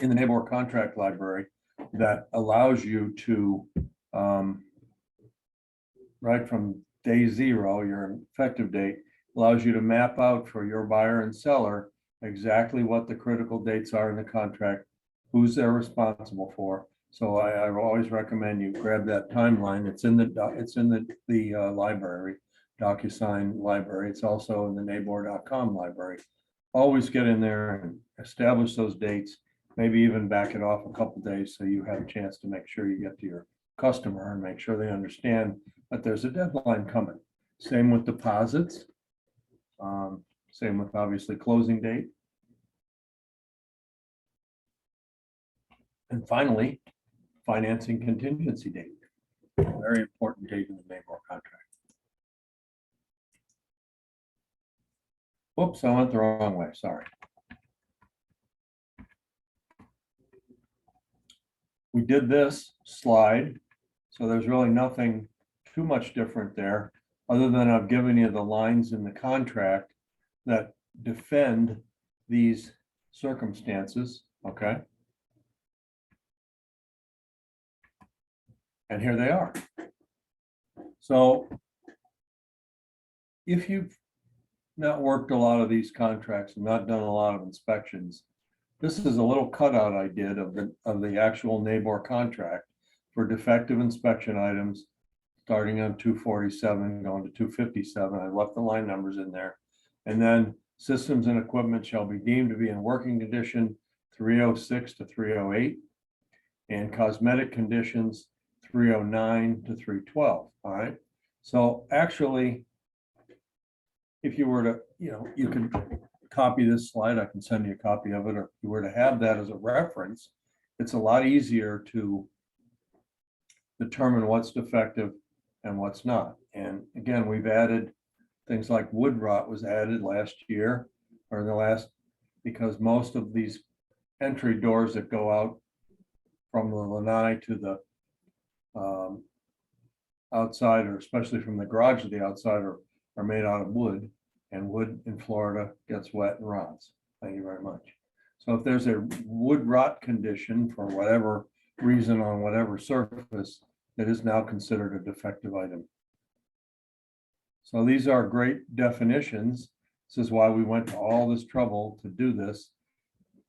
in the neighbor contract library that allows you to, right from day 0, your effective date, allows you to map out for your buyer and seller exactly what the critical dates are in the contract, who's they're responsible for. So I always recommend you grab that timeline. It's in the library, DocuSign library. It's also in the neighbor.com library. Always get in there and establish those dates, maybe even back it off a couple days so you have a chance to make sure you get to your customer and make sure they understand that there's a deadline coming. Same with deposits. Same with obviously closing date. And finally, financing contingency date. Very important date in the neighbor contract. Whoops, I went the wrong way, sorry. We did this slide, so there's really nothing too much different there, other than I've given you the lines in the contract that defend these circumstances, okay? And here they are. So if you've not worked a lot of these contracts and not done a lot of inspections, this is a little cutout I did of the actual neighbor contract for defective inspection items, starting on 247, going to 257. I left the line numbers in there. And then Systems and equipment shall be deemed to be in working condition 306 to 308, and cosmetic conditions 309 to 312. All right. So actually, if you were to, you can copy this slide, I can send you a copy of it, or if you were to have that as a reference, it's a lot easier to determine what's defective and what's not. And again, we've added things like wood rot was added last year, or because most of these entry doors that go out from the lanai to the outside, or especially from the garage to the outside, are made out of wood, and wood in Florida gets wet and rots. Thank you very much. So if there's a wood rot condition for whatever reason on whatever surface, it is now considered a defective item. So these are great definitions. This is why we went to all this trouble to do this.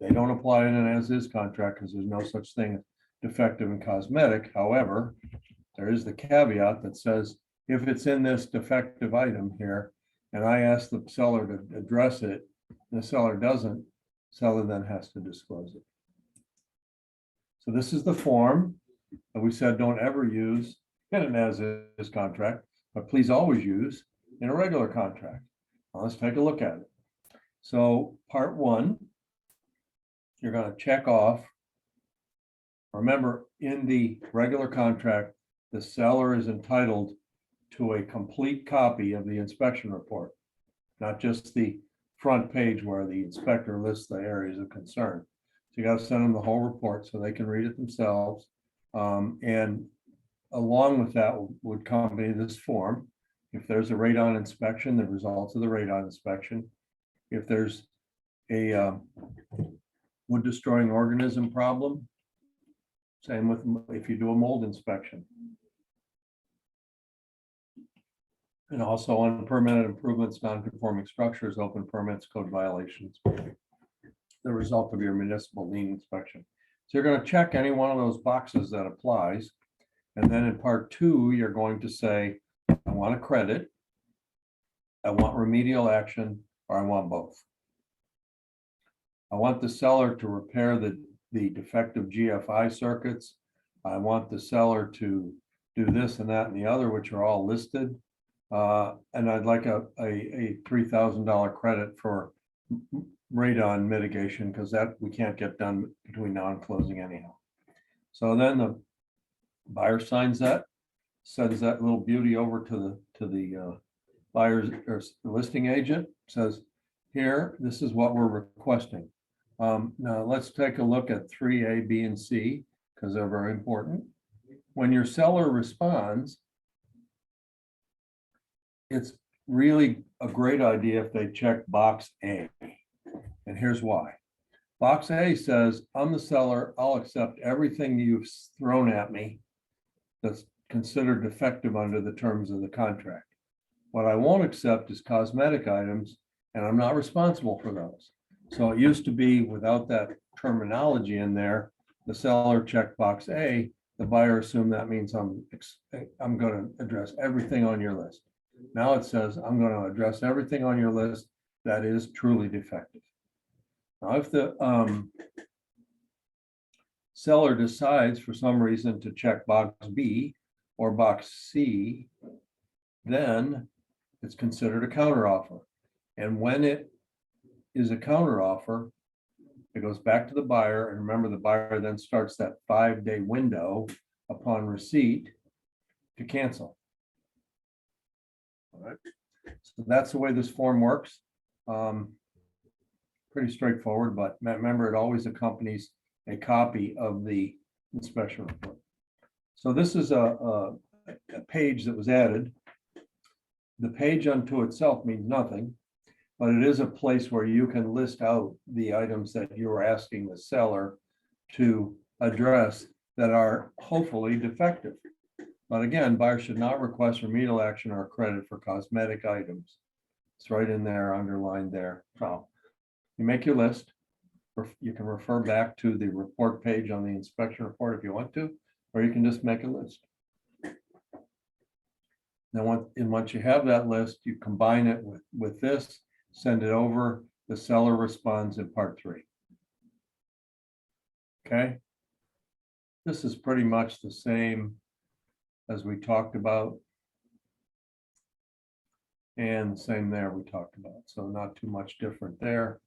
They don't apply in an as-is contract because there's no such thing as defective and cosmetic. However, there is the caveat that says if it's in this defective item here, and I ask the seller to address it, and the seller doesn't, seller then has to disclose it. So this is the form that we said don't ever use in an as-is contract, but please always use in a regular contract. Now let's take a look at it. So part one, you're going to check off. Remember, in the regular contract, the seller is entitled to a complete copy of the inspection report, not just the front page where the inspector lists the areas of concern. So you got to send them the whole report so they can read it themselves. And along with that would accompany this form. If there's a radon inspection, the results of the radon inspection. If there's a wood destroying organism problem, same with if you do a mold inspection. And also unpermitted improvements, non-conforming structures, open permits, code violations, the result of your municipal lien inspection. So you're going to check any one of those boxes that applies. And then in part two, you're going to say, I want a credit, I want remedial action, or I want both. I want the seller to repair the defective GFI circuits. I want the seller to do this and that and the other, which are all listed. And I'd like a $3,000 credit for radon mitigation, because that we can't get done between now and closing anyhow. So then the buyer signs that, sends that little beauty over to the buyer's or listing agent, says, here, this is what we're requesting. Now let's take a look at 3A, B, and C, because they're very important. When your seller responds, it's really a great idea if they check box A. And here's why. Box A says, I'm the seller, I'll accept everything you've thrown at me that's considered defective under the terms of the contract. What I won't accept is cosmetic items, and I'm not responsible for those. So it used to be, without that terminology in there, the seller checked box A, the buyer assumed that means I'm going to address everything on your list. Now it says, I'm going to address everything on your list that is truly defective. Now, if the seller decides for some reason to check box B or box C, then it's considered a counteroffer. And when it is a counteroffer, it goes back to the buyer. And remember, the buyer then starts that 5-day window upon receipt to cancel. All right. So that's the way this form works. Pretty straightforward, but remember, it always accompanies a copy of the inspection report. So this is a page that was added. The page unto itself means nothing, but it is a place where you can list out the items that you're asking the seller to address that are hopefully defective. But again, buyers should not request remedial action or credit for cosmetic items. It's right in there, underlined there. So you make your list. You can refer back to the report page on the inspection report if you want to, or you can just make a list. Then once you have that list, you combine it with this, send it over, the seller responds in part 3. Okay? This is pretty much the same as we talked about. And same there we talked about, so not too much different there.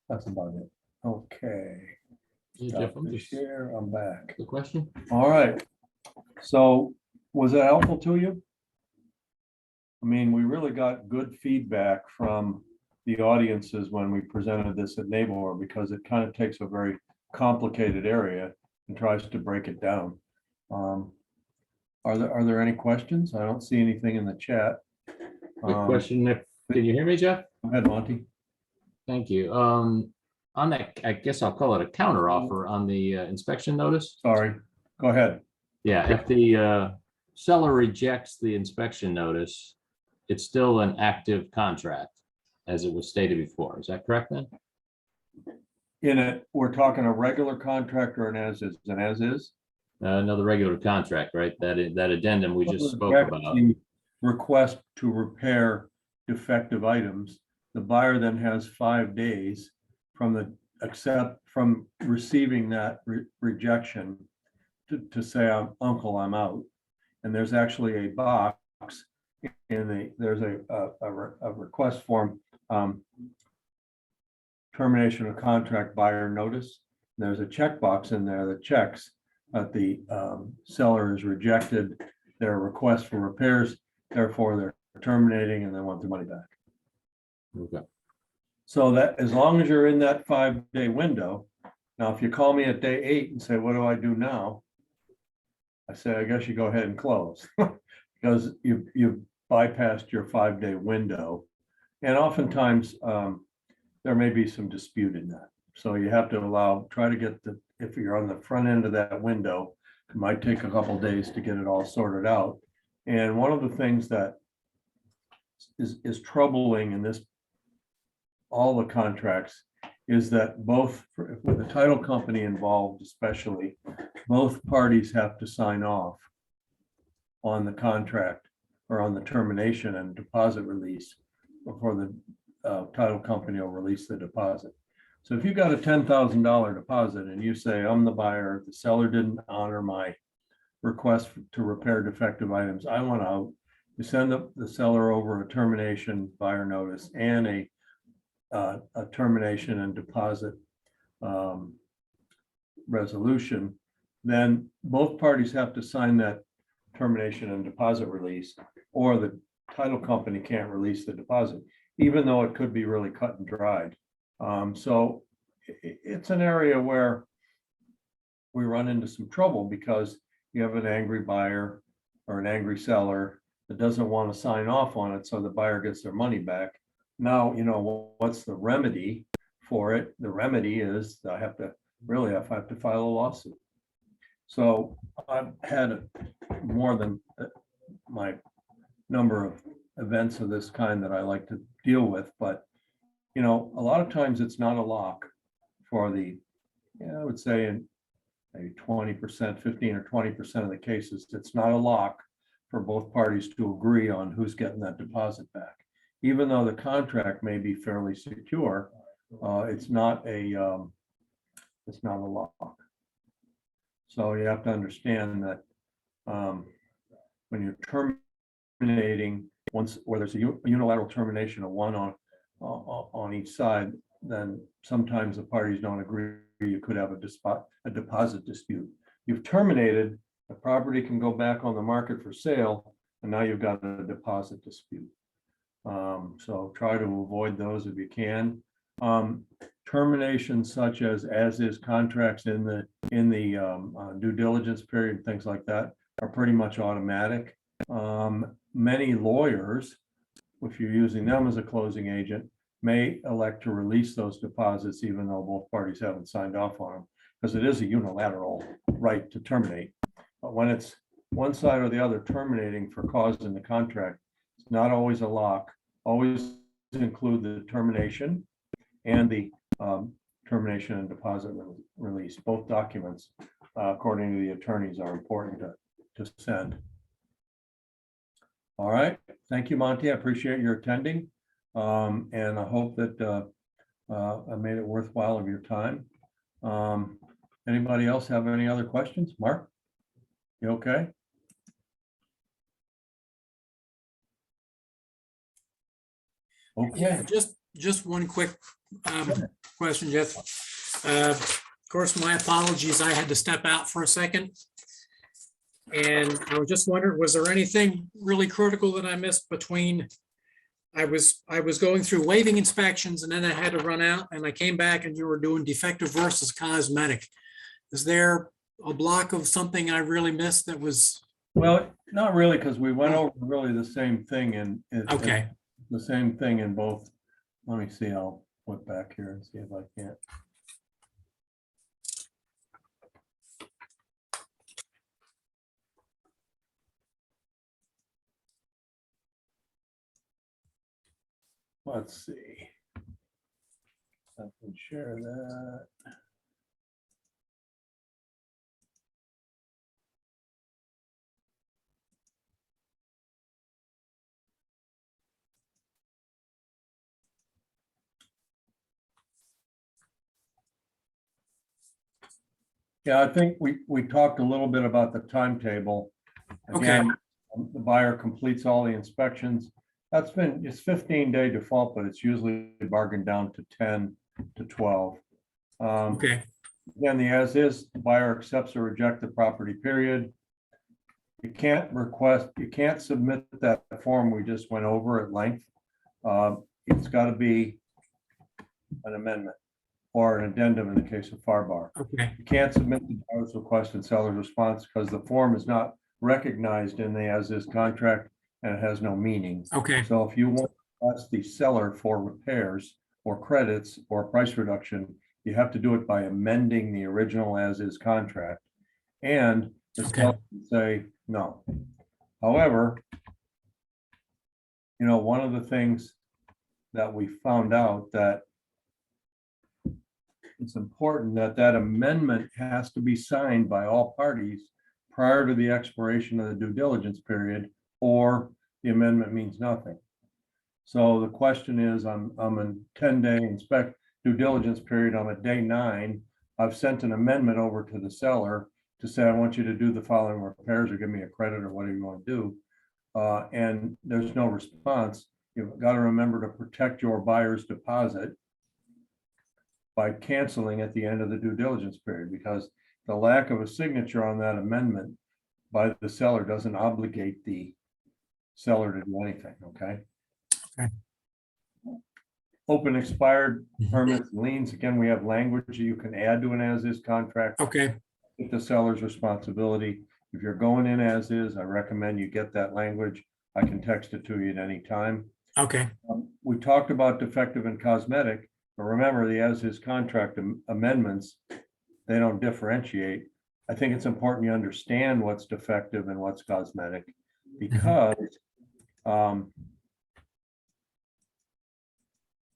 That's about it. Okay. Yeah, Jeff, Stop the share, I'm back. the question? All right. So was that helpful to you? I mean, we really got good feedback from the audiences when we presented this at Naples, because it kind of takes a very complicated area and tries to break it down. Are there any questions? I don't see anything in the chat. Quick question, can you hear me, Jeff? Go ahead, Monty. Thank you. On that, I guess I'll call it a counter offer on the inspection notice. Sorry, go ahead. Yeah, if the seller rejects the inspection notice, it's still an active contract, as it was stated before. Is that correct then? In it, we're talking a regular contract or an as-is, an as-is? Another regular contract, right? That addendum we just spoke about. The request to repair defective items, the buyer then has 5 days from receiving that rejection to say, uncle, I'm out. And there's actually a box there's a request form, termination of contract buyer notice. There's a checkbox in there that checks that the seller has rejected their request for repairs, therefore they're terminating and they want their money back. Okay. So that as long as you're in that 5-day window, now if you call me at day 8 and say, what do I do now? I say, I guess you go ahead and close because you bypassed your 5-day window. And oftentimes there may be some dispute in that. So you have to try to get if you're on the front end of that window, it might take a couple of days to get it all sorted out. And one of the things that is troubling in all the contracts is that both, with the title company involved especially, both parties have to sign off on the contract or on the termination and deposit release before the title company will release the deposit. So if you got a $10,000 deposit and you say, I'm the buyer, the seller didn't honor my request to repair defective items, I want out, you send the seller over a termination buyer notice and a termination and deposit resolution, then both parties have to sign that termination and deposit release, or the title company can't release the deposit, even though it could be really cut and dried. So it's an area where we run into some trouble because you have an angry buyer or an angry seller that doesn't want to sign off on it, so the buyer gets their money back. Now, what's the remedy for it? The remedy is I have to file a lawsuit. So I've had more than my number of events of this kind that I like to deal with, but a lot of times it's not a lock for I would say in maybe 20%, 15 or 20% of the cases, it's not a lock for both parties to agree on who's getting that deposit back. Even though the contract may be fairly secure, it's not a lock. So you have to understand that when you're terminating, where there's a unilateral termination of one on each side, then sometimes the parties don't agree. You could have a deposit dispute. You've terminated, the property can go back on the market for sale, and now you've got a deposit dispute. So try to avoid those if you can. Terminations such as is contracts in the due diligence period, things like that, are pretty much automatic. Many lawyers, if you're using them as a closing agent, may elect to release those deposits even though both parties haven't signed off on them, because it is a unilateral right to terminate. But when it's one side or the other terminating for cause in the contract, it's not always a lock. Always include the termination and the termination and deposit release. Both documents, according to the attorneys, are important to send. All right, thank you, Monty. I appreciate your attending. And I hope that I made it worthwhile of your time. Anybody else have any other questions? Mark? You okay? Yeah, Okay, just one quick question, Jeff. Of course, my apologies. I had to step out for a second. And I was just wondering, was there anything really critical that I missed between? I was going through waiving inspections and then I had to run out and I came back and you were doing defective versus cosmetic. Is there a block of something I really missed that was, well, not really, because we went over really the same thing in okay, the same thing in both. Let me see, I'll flip back here and see if I can't. Let's see. I can share that. Yeah, I think we talked a little bit about the timetable. Okay. Again, the buyer completes all the inspections. It's 15-day default, but it's usually bargained down to 10 to 12. okay, Again, the as is, the buyer accepts or rejects the property, period. You can't submit that form we just went over at length. It's got to be an amendment or an addendum in the case of FAR. okay, You can't submit the buyer's request and seller's response because the form is not recognized in the as-is contract and it has no meaning. okay, So if you want to ask the seller for repairs or credits or price reduction, you have to do it by amending the original as-is contract. And the Okay. seller can say no. However, one of the things that we found out that it's important that that amendment has to be signed by all parties prior to the expiration of the due diligence period, or the amendment means nothing. So the question is, I'm in 10-day due diligence period. I'm at day 9. I've sent an amendment over to the seller to say, I want you to do the following repairs or give me a credit or whatever you want to do. And there's no response. You've got to remember to protect your buyer's deposit by canceling at the end of the due diligence period, because the lack of a signature on that amendment by the seller doesn't obligate the seller to do anything, okay? Okay. Open expired permits, liens, again, we have language you can add to an as-is contract. okay, It's the seller's responsibility. If you're going in as is, I recommend you get that language. I can text it to you at any time. okay, We talked about defective and cosmetic, but remember the as-is contract amendments, they don't differentiate. I think it's important you understand what's defective and what's cosmetic, because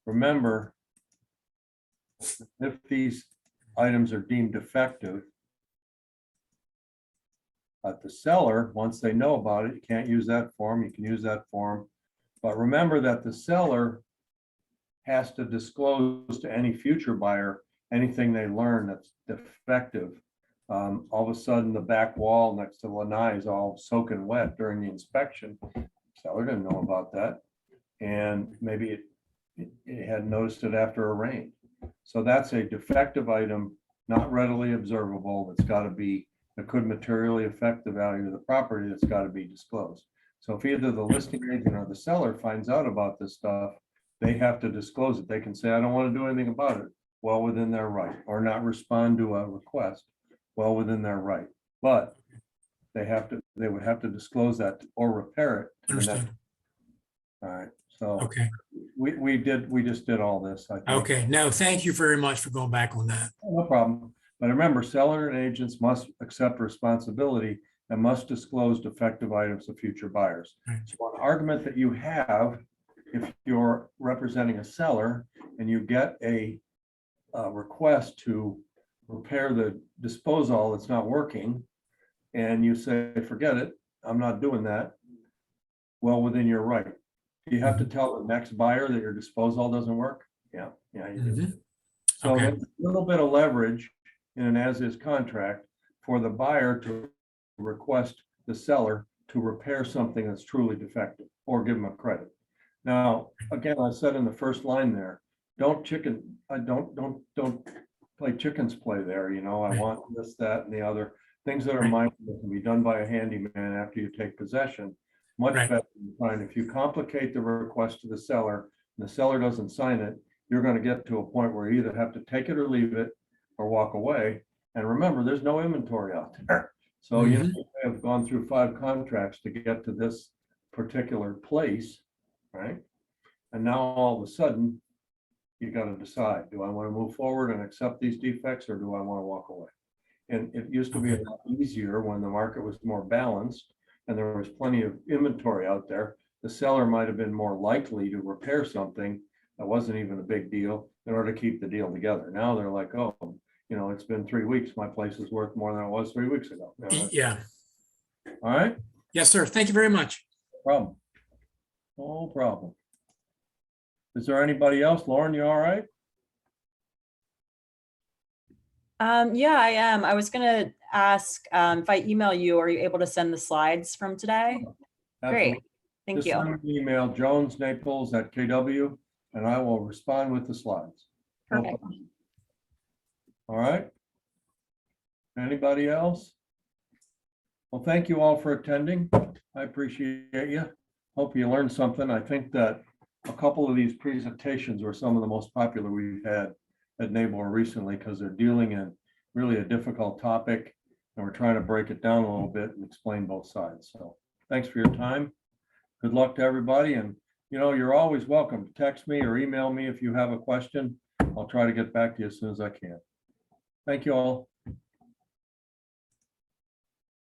remember, if these items are deemed defective, but the seller, once they know about it, you can't use that form, you can use that form. But remember that the seller has to disclose to any future buyer anything they learn that's defective. All of a sudden, the back wall next to lanai is all soaking wet during the inspection. Seller didn't know about that. And maybe it had noticed it after a rain. So that's a defective item, not readily observable. That's got to be, that could materially affect the value of the property. That's got to be disclosed. So if either the listing agent or the seller finds out about this stuff, they have to disclose it. They can say, I don't want to do anything about it, well within their right, or not respond to a request, well within their right. But they would have to disclose that or repair it. understood. All right, so Okay, we just did all this, I think. okay. No, thank you very much for going back on that. No problem. But remember, seller and agents must accept responsibility and must disclose defective items to future buyers. Right. So an argument that you have, if you're representing a seller and you get a request to repair the disposal that's not working, and you say, forget it, I'm not doing that. well within your right. Do you have to tell the next buyer that your disposal doesn't work? Yeah, you do. Mhm. So Okay. there's a little bit of leverage in an as-is contract for the buyer to request the seller to repair something that's truly defective or give them a credit. Now, again, I said in the first line there, don't play chicken's play there, you know, I Right. want this, that, and the other, things that are mine that can be done by a handyman after you take possession. Much Right. better than trying, if you complicate the request to the seller, and the seller doesn't sign it, you're gonna get to a point where you either have to take it or leave it, or walk away. And remember, there's no inventory out there. So you know, you have gone through 5 contracts to get to this particular place, right? And now all of a sudden, you gotta decide, do I wanna move forward and accept these defects, or do I wanna walk away? And it used to be a Okay. lot easier when the market was more balanced and there was plenty of inventory out there. The seller might have been more likely to repair something that wasn't even a big deal in order to keep the deal together. Now they're like, oh, you know, it's been 3 weeks. My place is worth more than it was 3 weeks ago. You know, Yeah. all right, Yes, sir. Thank you very much. problem. No problem. Is there anybody else? Lauren, you all right? Yeah, I am. I was gonna ask, if I email you, are you able to send the slides from today? Great, Absolutely. thank Just you. send me an email, jonesnaples@kw, and I will respond with the slides. No Perfect. problem. All right. Anybody else? Well, thank you all for attending. I appreciate you. Hope you learned something. I think that a couple of these presentations were some of the most popular we've had at Naples recently, because they're dealing in really a difficult topic, and we're trying to break it down a little bit and explain both sides. So thanks for your time. Good luck to everybody. And, you know, you're always welcome to text me or email me if you have a question. I'll try to get back to you as soon as I can. Thank you all.